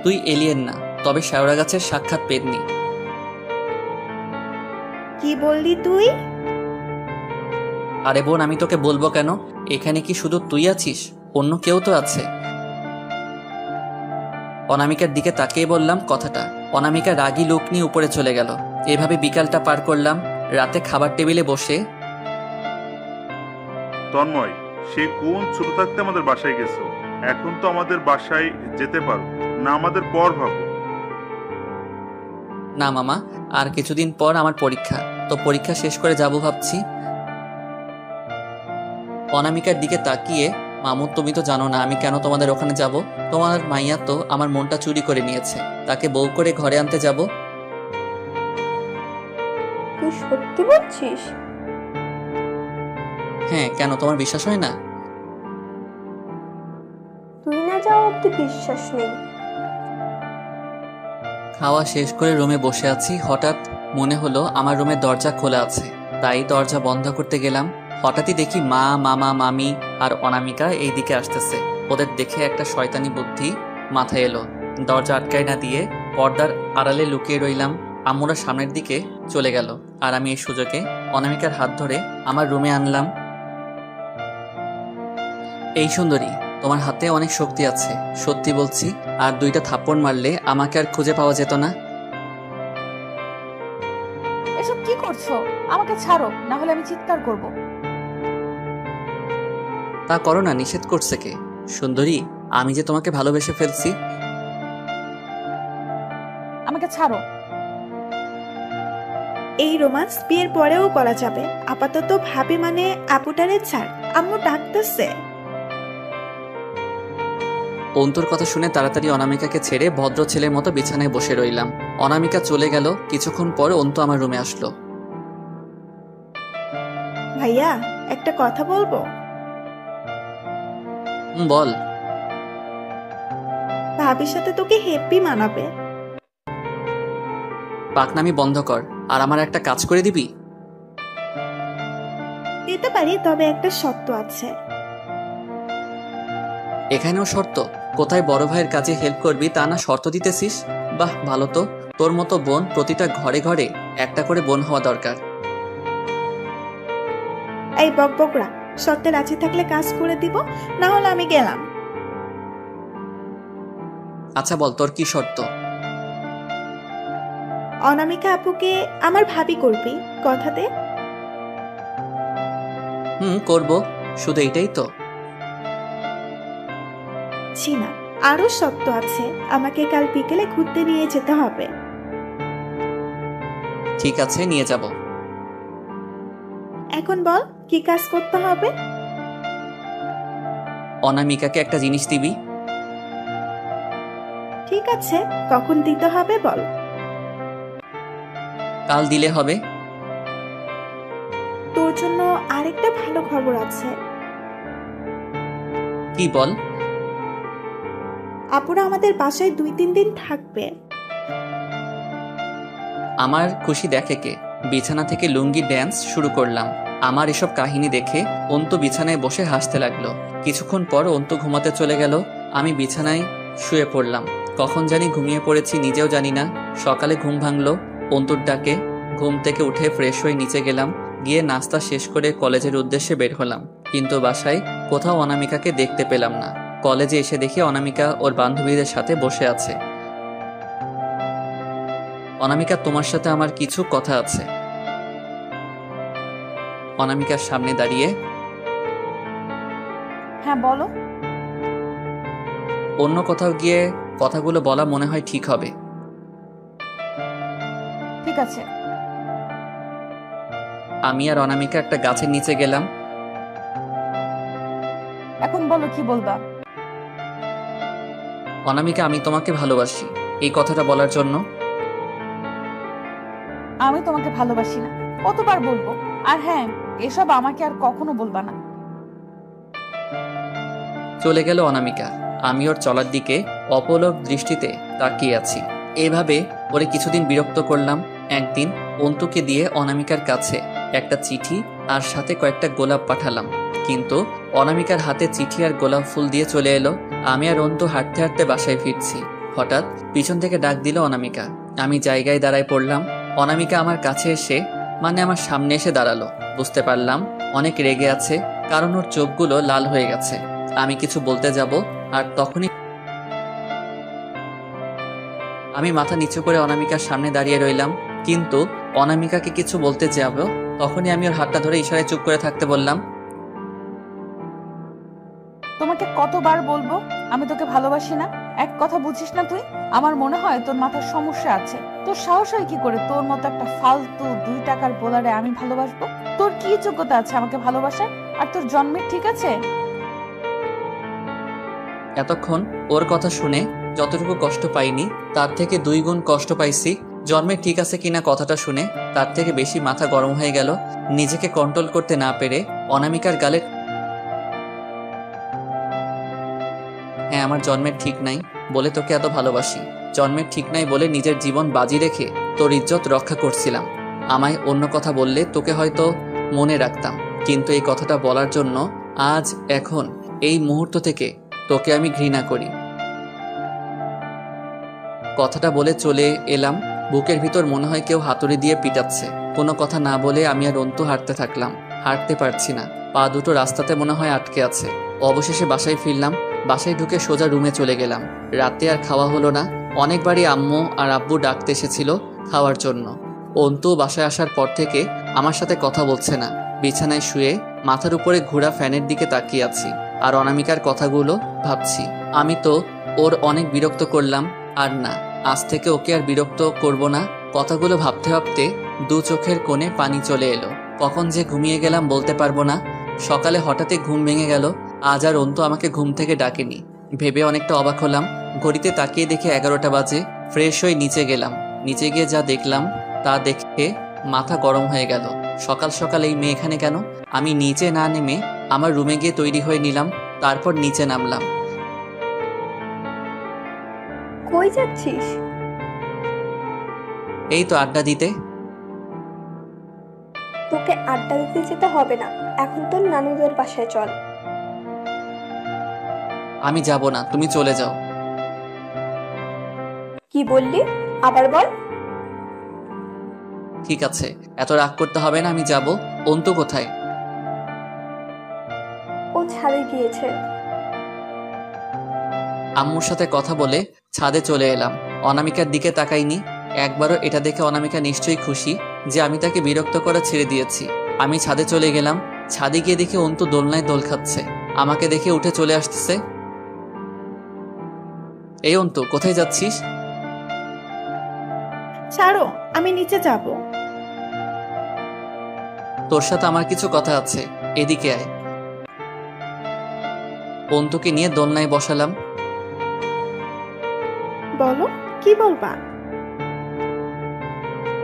Speaker 1: তুই এলিয়েন না, তবে শেওড়া গাছের সাক্ষাৎ পেতনি।
Speaker 2: কি বললি তুই?
Speaker 1: আরে বোন, আমি তোকে বলবো কেন? এখানে কি শুধু তুই আছিস? অন্য কেউ তো আছে। অনামিকার দিকে তাকিয়ে বললাম কথাটা। অনামিকা রাগী লোক নিয়ে উপরে চলে গেল। এভাবে বিকালটা পার করলাম। রাতে খাবার টেবিলে বসে,
Speaker 8: তন্ময়, সে কোন ছোট থাকতে আমাদের বাসায় গেছো, এখন তো আমাদের বাসায় যেতে পারো না, আমাদের পর ভাবো।
Speaker 1: না মামা, আর কিছুদিন পর আমার পরীক্ষা, তো পরীক্ষা শেষ করে যাব ভাবছি। অনামিকার দিকে তাকিয়ে, মামু তুমি তো জানো না আমি কেন তোমাদের ওখানে যাব। তোমার মাইয়া তো আমার মনটা চুরি করে নিয়েছে, তাকে বউ করে ঘরে আনতে যাব।
Speaker 3: তুই সত্যি বলছিস?
Speaker 1: হ্যাঁ, কেন তোমার বিশ্বাস হয় না?
Speaker 3: তুই না যাওয়া অব্দি বিশ্বাস নেই।
Speaker 1: খাওয়া শেষ করে রুমে বসে আছি, হঠাৎ মনে হলো আমার রুমের দরজা খোলা আছে, তাই দরজা বন্ধ করতে গেলাম। হঠাৎই দেখি মা, মামা, মামি আর অনামিকা এই দিকে আসতেছে। ওদের দেখে একটা শয়তানি বুদ্ধি মাথায় এলো। দরজা আটকায় না দিয়ে পর্দার আড়ালে লুকিয়ে রইলাম। আম্মুরা সামনের দিকে চলে গেল, আর আমি এই সুযোগে অনামিকার হাত ধরে আমার রুমে আনলাম। এই সুন্দরী, তোমার হাতে অনেক শক্তি আছে, সত্যি বলছি, আর 2টা থাপ্পড় মারলে আমাকে আর খুঁজে পাওয়া যেত না।
Speaker 4: এসব কি করছো? আমাকে ছাড়ো, না হলে আমি চিৎকার করব।
Speaker 1: তা করো না, নিষেধ করছে কে? সুন্দরী, আমি যে তোমাকে ভালোবেসে ফেলছি।
Speaker 4: আমাকে ছাড়ো।
Speaker 2: এই রোমান্স বিয়ের পরেও করা যাবে, আপাতত ভাবি মানে আপুটারে ছাড়, আম্মু ডাকতেছে।
Speaker 1: অন্তুর কথা শুনে তাড়াতাড়ি অনামিকাকে ছেড়ে ভদ্র ছেলের মতো বিছানায় বসে রইলাম। অনামিকা চলে গেল। কিছুক্ষণ পর অন্তু আমার রুমে আসলো।
Speaker 2: ভাইয়া, একটা কথা বলবো।
Speaker 1: বল।
Speaker 2: ভাবির সাথে তোকে হেপি মানাবে।
Speaker 1: পাকনামি বন্ধ কর, আর আমার একটা কাজ করে দিবি।
Speaker 2: দিতে পারি, তবে একটা শর্ত আছে।
Speaker 1: এখানেও শর্ত? কোথায় বড় ভাইয়ের কাজে হেল্প করবি তা না শর্ত দিতেছিস? বাহ, ভালো তো। তোর মতো বোন প্রতিটা ঘরে ঘরে একটা করে বোন হওয়া দরকার।
Speaker 2: এই বকবকরা, শর্তে রাজি থাকলে কাজ করে দিব, না হলে আমি গেলাম।
Speaker 1: আচ্ছা বল, তোর কি শর্ত?
Speaker 2: অনামিকা আপুকে আমার ভাবি করবি, কথা দে।
Speaker 1: করব, শুধু এইটাই তো?
Speaker 2: ছি না, আরো শর্ত আছে। আমাকে কাল বিকেলে ঘুরতে নিয়ে যেতে হবে।
Speaker 1: ঠিক আছে, নিয়ে যাব।
Speaker 2: এখন বল, কি কাজ করতে হবে?
Speaker 1: অনামিকাকে একটা জিনিস দিবি।
Speaker 2: ঠিক আছে, কখন দিতে হবে বল।
Speaker 1: কাল দিলে হবে।
Speaker 2: তোর জন্য আরেকটা ভালো খবর আছে।
Speaker 1: কি বল?
Speaker 2: আপুরা আমাদের বাসায় 2-3 দিন থাকবে।
Speaker 1: আমার খুশি দেখে কে? বিছানা থেকে লুঙ্গি ড্যান্স শুরু করলাম। আমার এসব কাহিনী দেখে অন্তু বিছানায় বসে হাসতে লাগলো। কিছুক্ষণ পর অন্তু ঘুমাতে চলে গেল। আমি বিছানায় শুয়ে পড়লাম। কখন জানি ঘুমিয়ে পড়েছি নিজেও জানি না। সকালে ঘুম ভাঙলো অন্তুর ডাকে। ঘুম থেকে উঠে ফ্রেশ হয়ে নিচে গেলাম। গিয়ে নাস্তা শেষ করে কলেজের উদ্দেশ্যে বের হলাম, কিন্তু বাসায় কোথাও অনামিকাকে দেখতে পেলাম না। কলেজে এসে দেখি অনামিকা ওর বান্ধবীদের সাথে বসে আছে। অনামিকা, তোমার সাথে আমার কিছু কথা আছে। অনামিকার সামনে দাঁড়িয়ে,
Speaker 4: হ্যাঁ বলো।
Speaker 1: অন্য কোথাও গিয়ে কথাগুলো বলা মনে হয় ঠিক হবে।
Speaker 4: ঠিক আছে।
Speaker 1: আমি আর অনামিকা একটা গাছের নিচে গেলাম।
Speaker 4: এখন বলো, কি বলবা?
Speaker 1: অনামিকা, আমি তোমাকে ভালোবাসি। এই কথাটা বলার জন্য।
Speaker 4: আমি তোমাকে ভালোবাসি না, কতবার বলবো? আর হ্যাঁ, এসব আমাকে আর কখনো বলবা না।
Speaker 1: চলে গেল অনামিকা। আমি ওর চলার দিকে অপলক দৃষ্টিতে তাকিয়ে আছি। এভাবে ওরে কিছুদিন বিরক্ত করলাম। একদিন অন্তুকে দিয়ে অনামিকার কাছে একটা চিঠি আর সাথে কয়েকটা গোলাপ পাঠালাম, কিন্তু অনামিকার হাতে চিঠি আর গোলাপ ফুল দিয়ে চলে এলো। আমি আর অন্তু হাঁটতে হাঁটতে বাসায় ফিরছি। হঠাৎ পিছন থেকে ডাক দিল অনামিকা। আমি জায়গায় দাঁড়ায় পড়লাম। অনামিকা আমার কাছে এসে, মানে আমার সামনে এসে দাঁড়ালো। বুঝতে পারলাম অনেক রেগে আছে, কারণ ওর চোখগুলো লাল হয়ে গেছে। আমি কিছু বলতে যাব, আর তখনই আমি মাথা নিচু করে অনামিকার সামনে দাঁড়িয়ে রইলাম। কিন্তু অনামিকাকে কিছু বলতে যাব, তখনই আমি ওর হাতটা ধরে ইশারায় চুপ করে থাকতে বললাম।
Speaker 4: তোমাকে কতবার বলবো আমি তোকে ভালোবাসি না? এক কথা বুঝিস না তুই? আমার মনে হয় তোর মাথার সমস্যা আছে। তোর সাহস হয় কি করে তোর মতো একটা ফালতু 2 টাকার বোলারে আমি ভালোবাসবো? তোর কি যোগ্যতা আছে আমাকে ভালোবাসার? আর তোর জন্মের ঠিক আছে?
Speaker 1: এতক্ষণ ওর কথা শুনে যতটুকু কষ্ট পাইনি, তার থেকে 2 গুণ কষ্ট পাইছি জন্মে ঠিক আছে কিনা কথাটা শুনে তার থেকে বেশি মাথা গরম হয়ে গেল। নিজেকে কন্ট্রোল করতে না পেরে অনামিকার গালে, হ্যাঁ আমার জন্মের ঠিক নাই বলে তোকে এত ভালোবাসি, জন্মের ঠিক নাই বলে নিজের জীবন বাজি রেখে তোর ইজ্জত রক্ষা করছিলাম। আমায় অন্য কথা বললে তোকে হয়তো মনে রাখতাম, কিন্তু এই কথাটা বলার জন্য আজ এখন এই মুহূর্ত থেকে তোকে আমি ঘৃণা করি। কথাটা বলে চলে এলাম। বুকের ভিতর মনে হয় কেউ হাতুড়ি দিয়ে পিটাচ্ছে। কোনো কথা না বলে আমি আর অন্তু হাঁটতে থাকলাম। হাঁটতে পারছি না, পা দুটো রাস্তাতে মনে হয় আটকে আছে। অবশেষে বাসায় ফিরলাম। বাসায় ঢুকে সোজা রুমে চলে গেলাম। রাতে আর খাওয়া হলো না। অনেকবারই আম্মু আর আব্বু ডাকতে এসেছিল খাওয়ার জন্য। অন্তু বাসায় আসার পর থেকে আমার সাথে কথা বলছে না। বিছানায় শুয়ে মাথার উপরে ঘোরা ফ্যানের দিকে তাকিয়ে আছি আর অনামিকার কথাগুলো ভাবছি। আমি তো ওর অনেক বিরক্ত করলাম, আর না, আজ থেকে ওকে আর বিরক্ত করব না। কথাগুলো ভাবতে ভাবতে দু চোখের কোণে পানি চলে এলো। কখন যে ঘুমিয়ে গেলাম বলতে পারবো না। সকালে হঠাৎই ঘুম ভেঙে গেল। আজ আর অন্তু আমাকে ঘুম থেকে ডাকেনি ভেবে অনেকটা অবাক হলাম। ঘড়িতে তাকিয়ে দেখে 11টা বাজে। ফ্রেশ হয়ে নিচে গেলাম। নিচে গিয়ে যা দেখলাম তা দেখে মাথা গরম হয়ে গেল। সকাল সকাল এই মেয়ে এখানে কেন? আমি নিচে না নেমে আমার রুমে গিয়ে তৈরি হয়ে নিলাম। তারপর নিচে নামলাম।
Speaker 3: কই যাচ্ছিস?
Speaker 1: এই তো আড্ডা দিতে।
Speaker 3: তোকে আড্ডা দিতে যেতে হবে না, এখন তোর নানুদের বাসায় চল।
Speaker 1: আমি যাব না, তুমি চলে যাও।
Speaker 3: কি বললি? আবার বল।
Speaker 1: ঠিক আছে, এত রাগ করতে হবে না, আমি যাব। অন্তু কোথায়?
Speaker 3: ও ছাদে গিয়েছে।
Speaker 1: আম্মুর সাথে কথা বলে ছাদে চলে এলাম। অনামিকার দিকে তাকাইনি একবারও। এটা দেখে অনামিকা নিশ্চয়ই খুশি যে আমি তাকে বিরক্ত করা ছেড়ে দিয়েছি। আমি ছাদে চলে গেলাম। ছাদে গিয়ে দেখে অন্তু দোলনায় দোল খাচ্ছে। আমাকে দেখে উঠে চলে আসতেছে। এই অন্তু, কোথায় যাচ্ছিস?
Speaker 2: ছাড়ো, আমি নিচে যাব।
Speaker 1: তোর সাথে আমার কিছু কথা আছে, এদিকে আয়। অন্তুকে নিয়ে দোলনায় বসালাম।
Speaker 2: বলো, কি বলবা?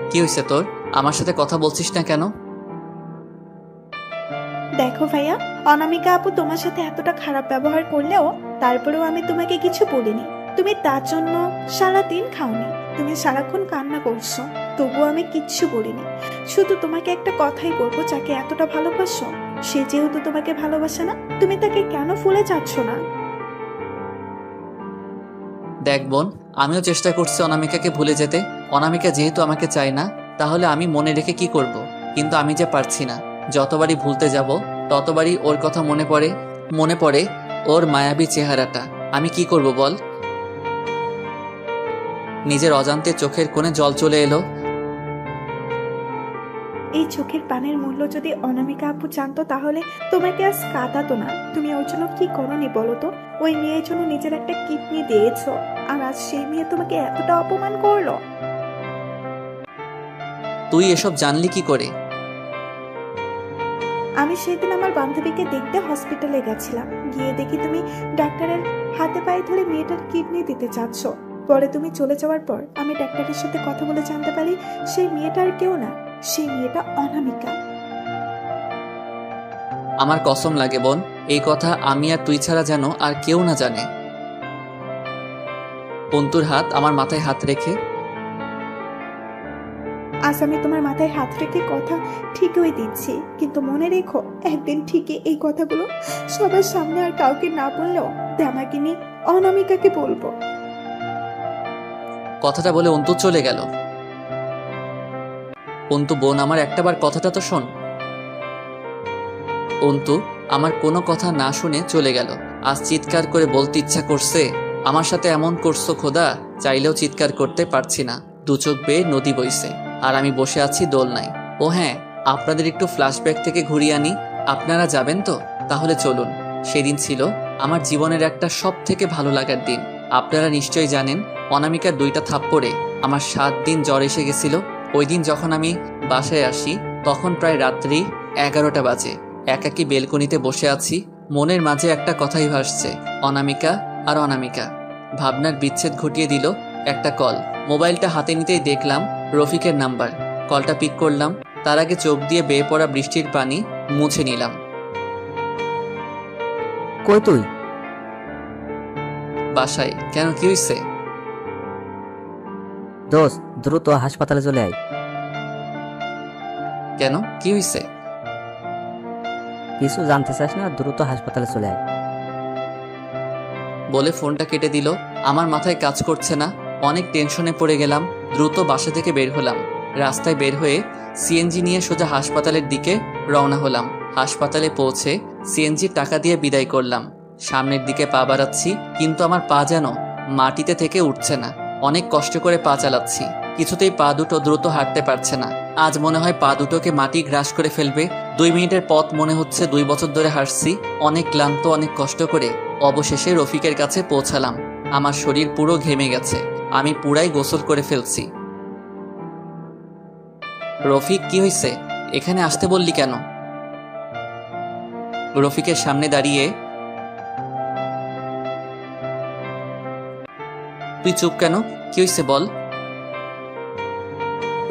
Speaker 1: কি হয়েছে তোর? আমার সাথে কথা বলছিস না কেন?
Speaker 2: দেখো ভাইয়া, অনামিকা আপু তোমার সাথে এতটা খারাপ ব্যবহার করলেও তারপরেও আমি তোমাকে কিছু বলিনি। তুমি তার জন্য সারাদিন খাওনি, তুমি সারাক্ষণ কান্না করছো, তবুও আমি কিচ্ছু বলিনি। শুধু তোমাকে একটা কথাই বলবো, যাকে এতটা ভালোবাসো সে যেহেতু তোমাকে ভালোবাসে না, তুমি তাকে কেন ভুলে যাচ্ছ না?
Speaker 1: দেখ বোন, আমিও চেষ্টা করছি অনামিকাকে ভুলে যেতে। অনামিকা যেহেতু আমাকে চায় না, তাহলে আমি মনে রেখে কি করব? কিন্তু আমি যে পারছি না। যতবারই ভুলতে যাব ততবারই ওর কথা মনে পড়ে ওর মায়াবী চেহারাটা। আমি কি করব বল? নিজের অজান্তে চোখের কোণে জল চলে এলো।
Speaker 2: এই চোখের পানের মূল্য যদি অনামিকা আপু জানতো তাহলে তোমাকে আজ কাঁদাতো না। তুমি ওর জন্য কি করনি বলো তো? ওই মেয়ের জন্য নিজের একটা কিডনি দিয়েছো, আর আজ সেই মেয়ে তোমাকে এতটা অপমান করলো।
Speaker 1: তুই এসব জানলি কি করে?
Speaker 2: আমি সেদিন আমার বান্ধবীকে দেখতে হসপিটালে গেছিলাম, গিয়ে দেখি তুমি ডাক্তারের হাতে পায়ে ধরে মেয়েটার কিডনি দিতে চাচ্ছ। পরে তুমি চলে যাওয়ার পর আমি ডাক্তারের সাথে কথা বলে জানতে পারি সেই মেয়েটা আর কেউ না, সেই মেয়েটা অনামিকা।
Speaker 1: আমার কসম লাগে বোন, এই কথা আমি আর তুই ছাড়া যেন আর কেউ না জানে। অন্তুর হাত আমার মাথায় হাত রেখে,
Speaker 2: আজ আমি তোমার মাথায় হাত রেখে কথা ঠিকই দিচ্ছি, কিন্তু মনে রেখো একদিন ঠিকই এই কথাগুলো সবার সামনে আর কাউকে না বললেও আমাকে নিয়ে অনামিকাকে বলবো।
Speaker 1: কথাটা বলে অন্তু চলে গেল। অন্তু বোন, আমার একটাবার কথাটা তো শোন। অন্তু আমার কোনো কথা না শুনে চলে গেল। আজ চিৎকার করে বলতে ইচ্ছা করছে, আমার সাথে এমন করছো খোদা, চাইলেও চিৎকার করতে পারছি না। দু চোখ বেয়ে নদী বইছে আর আমি বসে আছি দোলনায়। ও হ্যাঁ, আপনাদের একটু ফ্ল্যাশব্যাক থেকে ঘুরিয়ে আনি। আপনারা যাবেন তো? তাহলে চলুন। সেদিন ছিল আমার জীবনের একটা সব থেকে ভালো লাগার দিন। আপনারা নিশ্চয়ই জানেন, অনামিকার 2টা থাপ্পড়ে আমার 7 দিন জ্বর এসে গেছিল। ওই দিন যখন আমি বাসায় আসি তখন প্রায় রাত্রি 11টা বাজে। একাকী বেলকনিতে বসে আছি। মনের মাঝে একটা কথাই ভাসছে, অনামিকা আর অনামিকা। ভাবনার বিচ্ছেদ ঘটিয়ে দিল একটা কল। মোবাইলটা হাতে নিতেই দেখলাম রফিকের নাম্বার। কলটা পিক করলাম। তার আগে চোখ দিয়ে বেয়ে পড়া বৃষ্টির পানি মুছে নিলাম।
Speaker 10: কই তুই?
Speaker 1: বাসায়। কেন, কি হয়েছে?
Speaker 10: দোস্ত, দ্রুত হাসপাতালে চলে আয়।
Speaker 1: কেন, কি হয়েছে?
Speaker 10: কিছু জানতে চাস না? দ্রুত হাসপাতালে চলে আয়।
Speaker 1: বলে ফোনটা কেটে দিল। আমার মাথায় কাজ করছে না, অনেক টেনশনে পড়ে গেলাম। দ্রুত বাসা থেকে বের হলাম। রাস্তায় বের হয়ে সিএনজি নিয়ে সোজা হাসপাতালের দিকে রওনা হলাম। হাসপাতালে পৌঁছে সিএনজির টাকা দিয়ে বিদায় করলাম। সামনের দিকে পা বাড়াচ্ছি, কিন্তু আমার পা যেন মাটিতে থেকে উঠছে না। অনেক কষ্ট করে পা চালাচ্ছি, কিছুতেই পা দুটো দ্রুত হাঁটতে পারছে না। আজ মনে হয় পা দুটোকে মাটি গ্রাস করে ফেলবে। 2 মিনিটের পথ মনে হচ্ছে 2 বছর ধরে হাঁটছি। অনেক ক্লান্ত, অনেক কষ্ট করে অবশেষে রফিকের কাছে পৌঁছালাম। আমার শরীর পুরো ঘেমে গেছে, আমি পুরাই গোসল করে ফেলছি। রফিক, কি হয়েছে? এখানে আসতে বললি কেন? রফিকের সামনে দাঁড়িয়ে, তুই চুপ কেন? কি হয়েছে বল।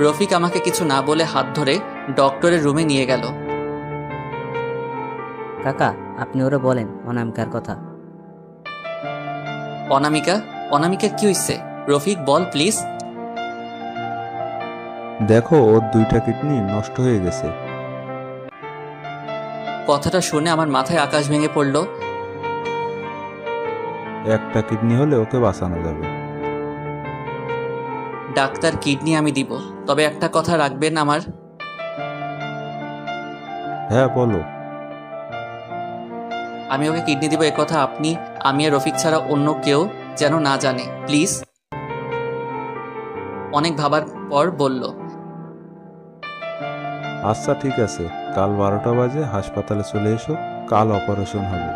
Speaker 1: রফিক আমাকে কিছু না বলে হাত ধরে ডক্টরের রুমে নিয়ে গেল।
Speaker 10: কাকা, আপনি ওরে বলেন অনামিকার কথা।
Speaker 1: অনামিকা? অনামিকার কি হয়েছে? রফিক, বল প্লিজ।
Speaker 7: দেখো, ওর 2টা কিডনি নষ্ট হয়ে গেছে।
Speaker 1: কথাটা শুনে আমার মাথায় আকাশ ভেঙে পড়ল।
Speaker 7: একটা কিডনি হলে ওকে বাঁচানো যাবে।
Speaker 1: ডাক্তার, কিডনি আমি দিব, তবে একটা কথা রাখবেন আমার।
Speaker 7: হ্যাঁ, বলো।
Speaker 1: আমি ওকে কিডনি দিব, কথা আপনি, আমি আর রফিক ছাড়া অন্য কেউ যেন না জানে, প্লিজ। অনেক ভাবার পর বলল,
Speaker 7: আচ্ছা ঠিক আছে, কাল 12টা বাজে হাসপাতালে চলে এসো, কাল অপারেশন হবে।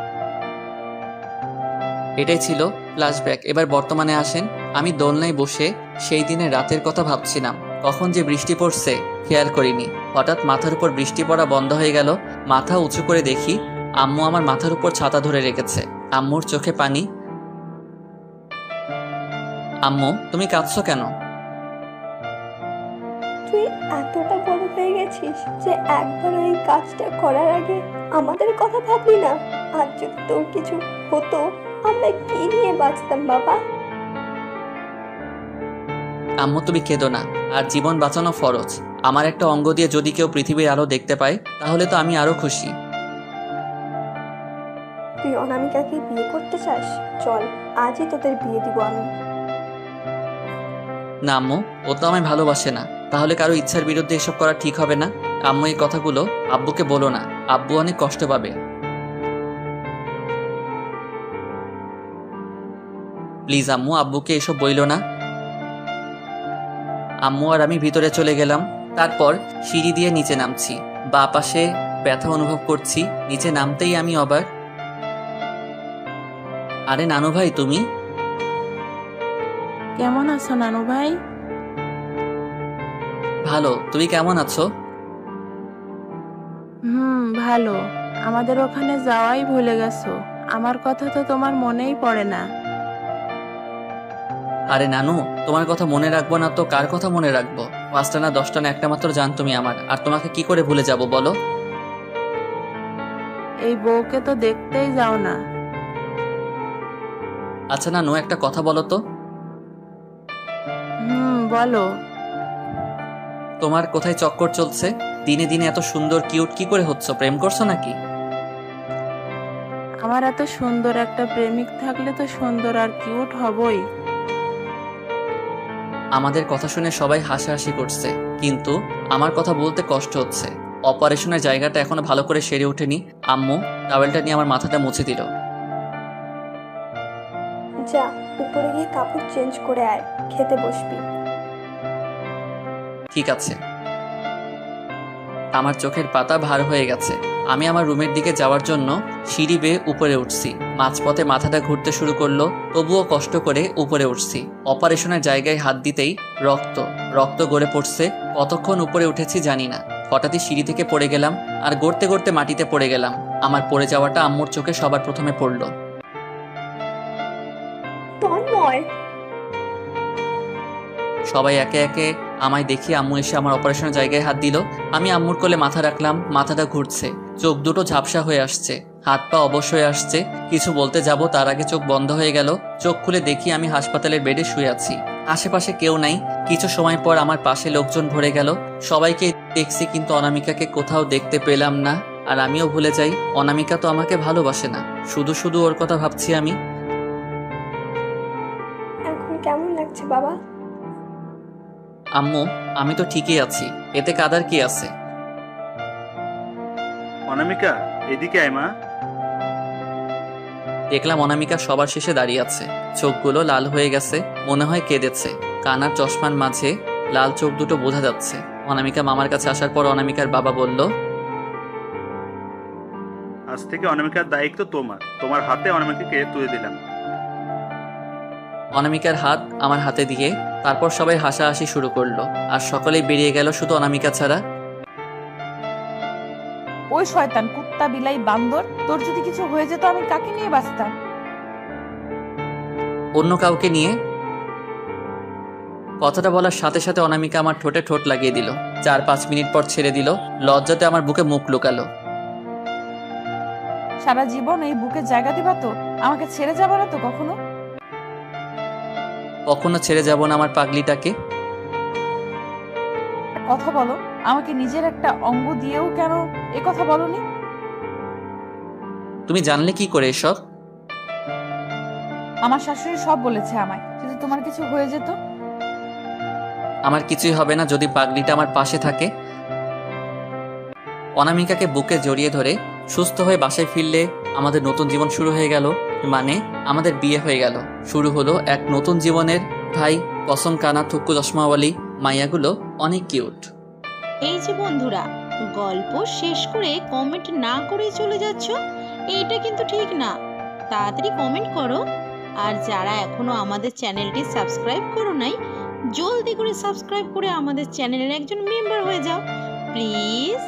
Speaker 1: এটাই ছিল ফ্ল্যাশব্যাক। এবার বর্তমানে আসেন। আমি দোলনায় বসে সেই দিনের রাতের কথা ভাবছিলাম। কখন যে বৃষ্টি পড়ছে খেয়াল করিনি। হঠাৎ মাথার উপর বৃষ্টি পড়া বন্ধ হয়ে গেল। মাথা উঁচু করে দেখি আম্মু আমার মাথার উপর ছাতা ধরে রেখেছে। আম্মুর চোখে পানি। আম্মু, তুমি কাঁদছো কেন?
Speaker 3: তুই এতটা বড় হয়ে গেছিস যে একবার এই কাজটা করার আগে আমাদের কথা ভাবলি না। আর যদি তোর কিছু হতো, আমরা কি নিয়ে বাঁচতাম বাবা?
Speaker 1: আম্মু, তুমি কেঁদো না। আর জীবন বাঁচানো ফরজ। আমার একটা অঙ্গ দিয়ে যদি কেউ পৃথিবীর আলো দেখতে পায়, তাহলে তো আমি আরো খুশি।
Speaker 3: তুই অনামিকাকে বিয়ে করতে চাস? চল, আজই তোদের বিয়ে দিব আমি।
Speaker 1: না আম্মু, ও তো আমায় ভালোবাসে না। তাহলে কারো ইচ্ছার বিরুদ্ধে এসব করা ঠিক হবে না। আম্মু, এই কথাগুলো আব্বুকে বলো না, আব্বু অনেক কষ্ট পাবে। প্লিজ আম্মু, আব্বুকে এসব বইলো না। আম্মু আর আমি ভিতরে চলে গেলাম। তারপর সিঁড়ি দিয়ে নিচে নামছি। বাঁ পাশে ব্যথা অনুভব করছি। নিচে নামতেই আমি অবাক। আরে নানু ভাই, তুমি?
Speaker 9: কেমন আছো নানু ভাই?
Speaker 1: ভালো, তুমি কেমন আছো?
Speaker 9: ভালো। আমাদের ওখানে যাওয়াই ভুলে গেছো। আমার কথা তো তোমার মনেই পড়ে না।
Speaker 1: আরে নানু, তোমার কথা মনে রাখবো না তো কার কথা মনে রাখবো? 5টা না 10টা না একটা মাত্র জান তুমি আমার, আর তোমাকে কি করে ভুলে যাব বলো?
Speaker 9: এই বউকে তো দেখতেই যাও না।
Speaker 1: আচ্ছা নানু, একটা কথা বলো তো।
Speaker 9: বলো।
Speaker 1: তোমার কোথায় চক্কর চলছে? দিনে দিনে এত সুন্দর কিউট কি করে হচ্ছ? প্রেম করছো নাকি?
Speaker 9: আমার এত সুন্দর একটা প্রেমিক থাকলে তো সুন্দর আর কিউট হবই।
Speaker 1: আমাদের কথা শুনে সবাই হাসাহাসি করছে, কিন্তু আমার কথা বলতে কষ্ট হচ্ছে। অপারেশনের জায়গাটা এখনো ভালো করে সেরে ওঠেনি। আম্মু টাওয়েলটা নিয়ে আমার মাথাটা মুছে দিল।
Speaker 3: যা, উপরে গিয়ে কাপড় চেঞ্জ করে আয়, খেতে বসবি।
Speaker 1: ঠিক আছে। আমার চোখের পাতা ভার হয়ে গেছে। আমি আমার রুমের দিকে যাওয়ার জন্য সিঁড়ি বেয়ে উপরে উঠছি। মাঝপথে মাথাটা ঘুরতে শুরু করলো, তবুও কষ্ট করে উপরে উঠছি। অপারেশনের জায়গায় হাত দিতেই রক্ত গড়ে পড়ছে। কতক্ষণ উপরে উঠেছি জানি না। হঠাৎই সিঁড়ি থেকে পড়ে গেলাম, আর গড়তে গড়তে মাটিতে পড়ে গেলাম। আমার পড়ে যাওয়াটা আম্মুর চোখে সবার প্রথমে পড়লো।
Speaker 3: তন্ময়,
Speaker 1: সবাই একে একে আমায় দেখি আম্মু এসে আমার অপারেশনের জায়গায় হাত দিল। আমি আম্মুর কোলে মাথা রাখলাম, মাথাটা ঘুরছে, চোখ দুটো ঝাপসা হয়ে আসছে, হাত পা অবশ হয়ে আসছে। কিছু বলতে যাব তার আগে চোখ বন্ধ হয়ে গেল। চোখ খুলে দেখি আমি হাসপাতালের বেডে শুয়ে আছি, আশেপাশে কেউ নাই। কিছু সময় পর আমার পাশে লোকজন ভরে গেল, সবাইকে দেখছি কিন্তু অনামিকাকে কোথাও দেখতে পেলাম না। আর আমিও ভুলে যাই অনামিকা তো আমাকে ভালোবাসে না, শুধু শুধু ওর কথা ভাবছি আমি।
Speaker 3: এখন কেমন লাগছে বাবা?
Speaker 1: আম্মু আমি তো ঠিকই আছি, এতে কাদার কি আছে?
Speaker 8: অনামিকা এদিকে আয় মা।
Speaker 1: দেখলাম অনামিকা সবার শেষে দাঁড়িয়ে আছে, চোখগুলো লাল হয়ে গেছে, মনে হয় কেঁদেছে। কানার চশমার মাঝে লাল চোখ দুটো বোঝা যাচ্ছে। অনামিকা মামার কাছে আসার পর অনামিকার বাবা বলল,
Speaker 8: আজ থেকে অনামিকার দায়িত্ব তোমার হাতে অনামিকাকে তুলে দিলাম।
Speaker 1: অনামিকার হাত আমার হাতে দিয়ে তারপর সবাই হাসাহাসি শুরু করলো, আর সকলেই বেরিয়ে গেল শুধু অনামিকা ছাড়া।
Speaker 4: ওই শয়তান কুত্তা বিলাই বান্দর, তোর যদি কিছু হয়ে যেত আমি কাকে নিয়ে বাঁচতাম?
Speaker 1: অন্য কাউকে নিয়ে। কথাটা বলার সাথে সাথে অনামিকা আমার ঠোঁটে ঠোঁট লাগিয়ে দিল। 4-5 মিনিট পর ছেড়ে দিল, লজ্জাতে আমার বুকে মুখ লুকালো।
Speaker 4: সারা জীবন এই বুকে জায়গা দিবা তো? আমাকে ছেড়ে যাবো না তো কখনো?
Speaker 1: কখনো ছেড়ে যাব না আমার পাগলিটাকে।
Speaker 4: কথা বলো, আমাকে নিজের একটা অঙ্গ দিয়েও কেন এ কথা বলনি?
Speaker 1: তুমি জানলে কি করে এসব?
Speaker 4: আমার শাশুড়ি সব বলেছে আমায়, যদি তোমার কিছু হয়ে যেত।
Speaker 1: আমার কিছুই হবে না যদি পাগলিটা আমার পাশে থাকে। অনামিকাকে বুকে জড়িয়ে ধরে সুস্থ হয়ে বাসায় ফিরলে আমাদের নতুন জীবন শুরু হয়ে গেল, মানে আমাদের বিয়ে হয়ে গেল। শুরু হলো এক নতুন জীবনের। ভাই, কসম কানা, থুক্কু চশমাওয়ালি মাইয়াগুলো অনেক কিউট।
Speaker 11: এই যে বন্ধুরা, গল্প শেষ করে কমেন্ট না করে চলে যাচ্ছ, এইটা কিন্তু ঠিক না। তাড়াতাড়ি কমেন্ট করো। আর যারা এখনো আমাদের চ্যানেলটি সাবস্ক্রাইব করো নাই, জলদি করে সাবস্ক্রাইব করে আমাদের চ্যানেলের একজন মেম্বার হয়ে যাও প্লিজ।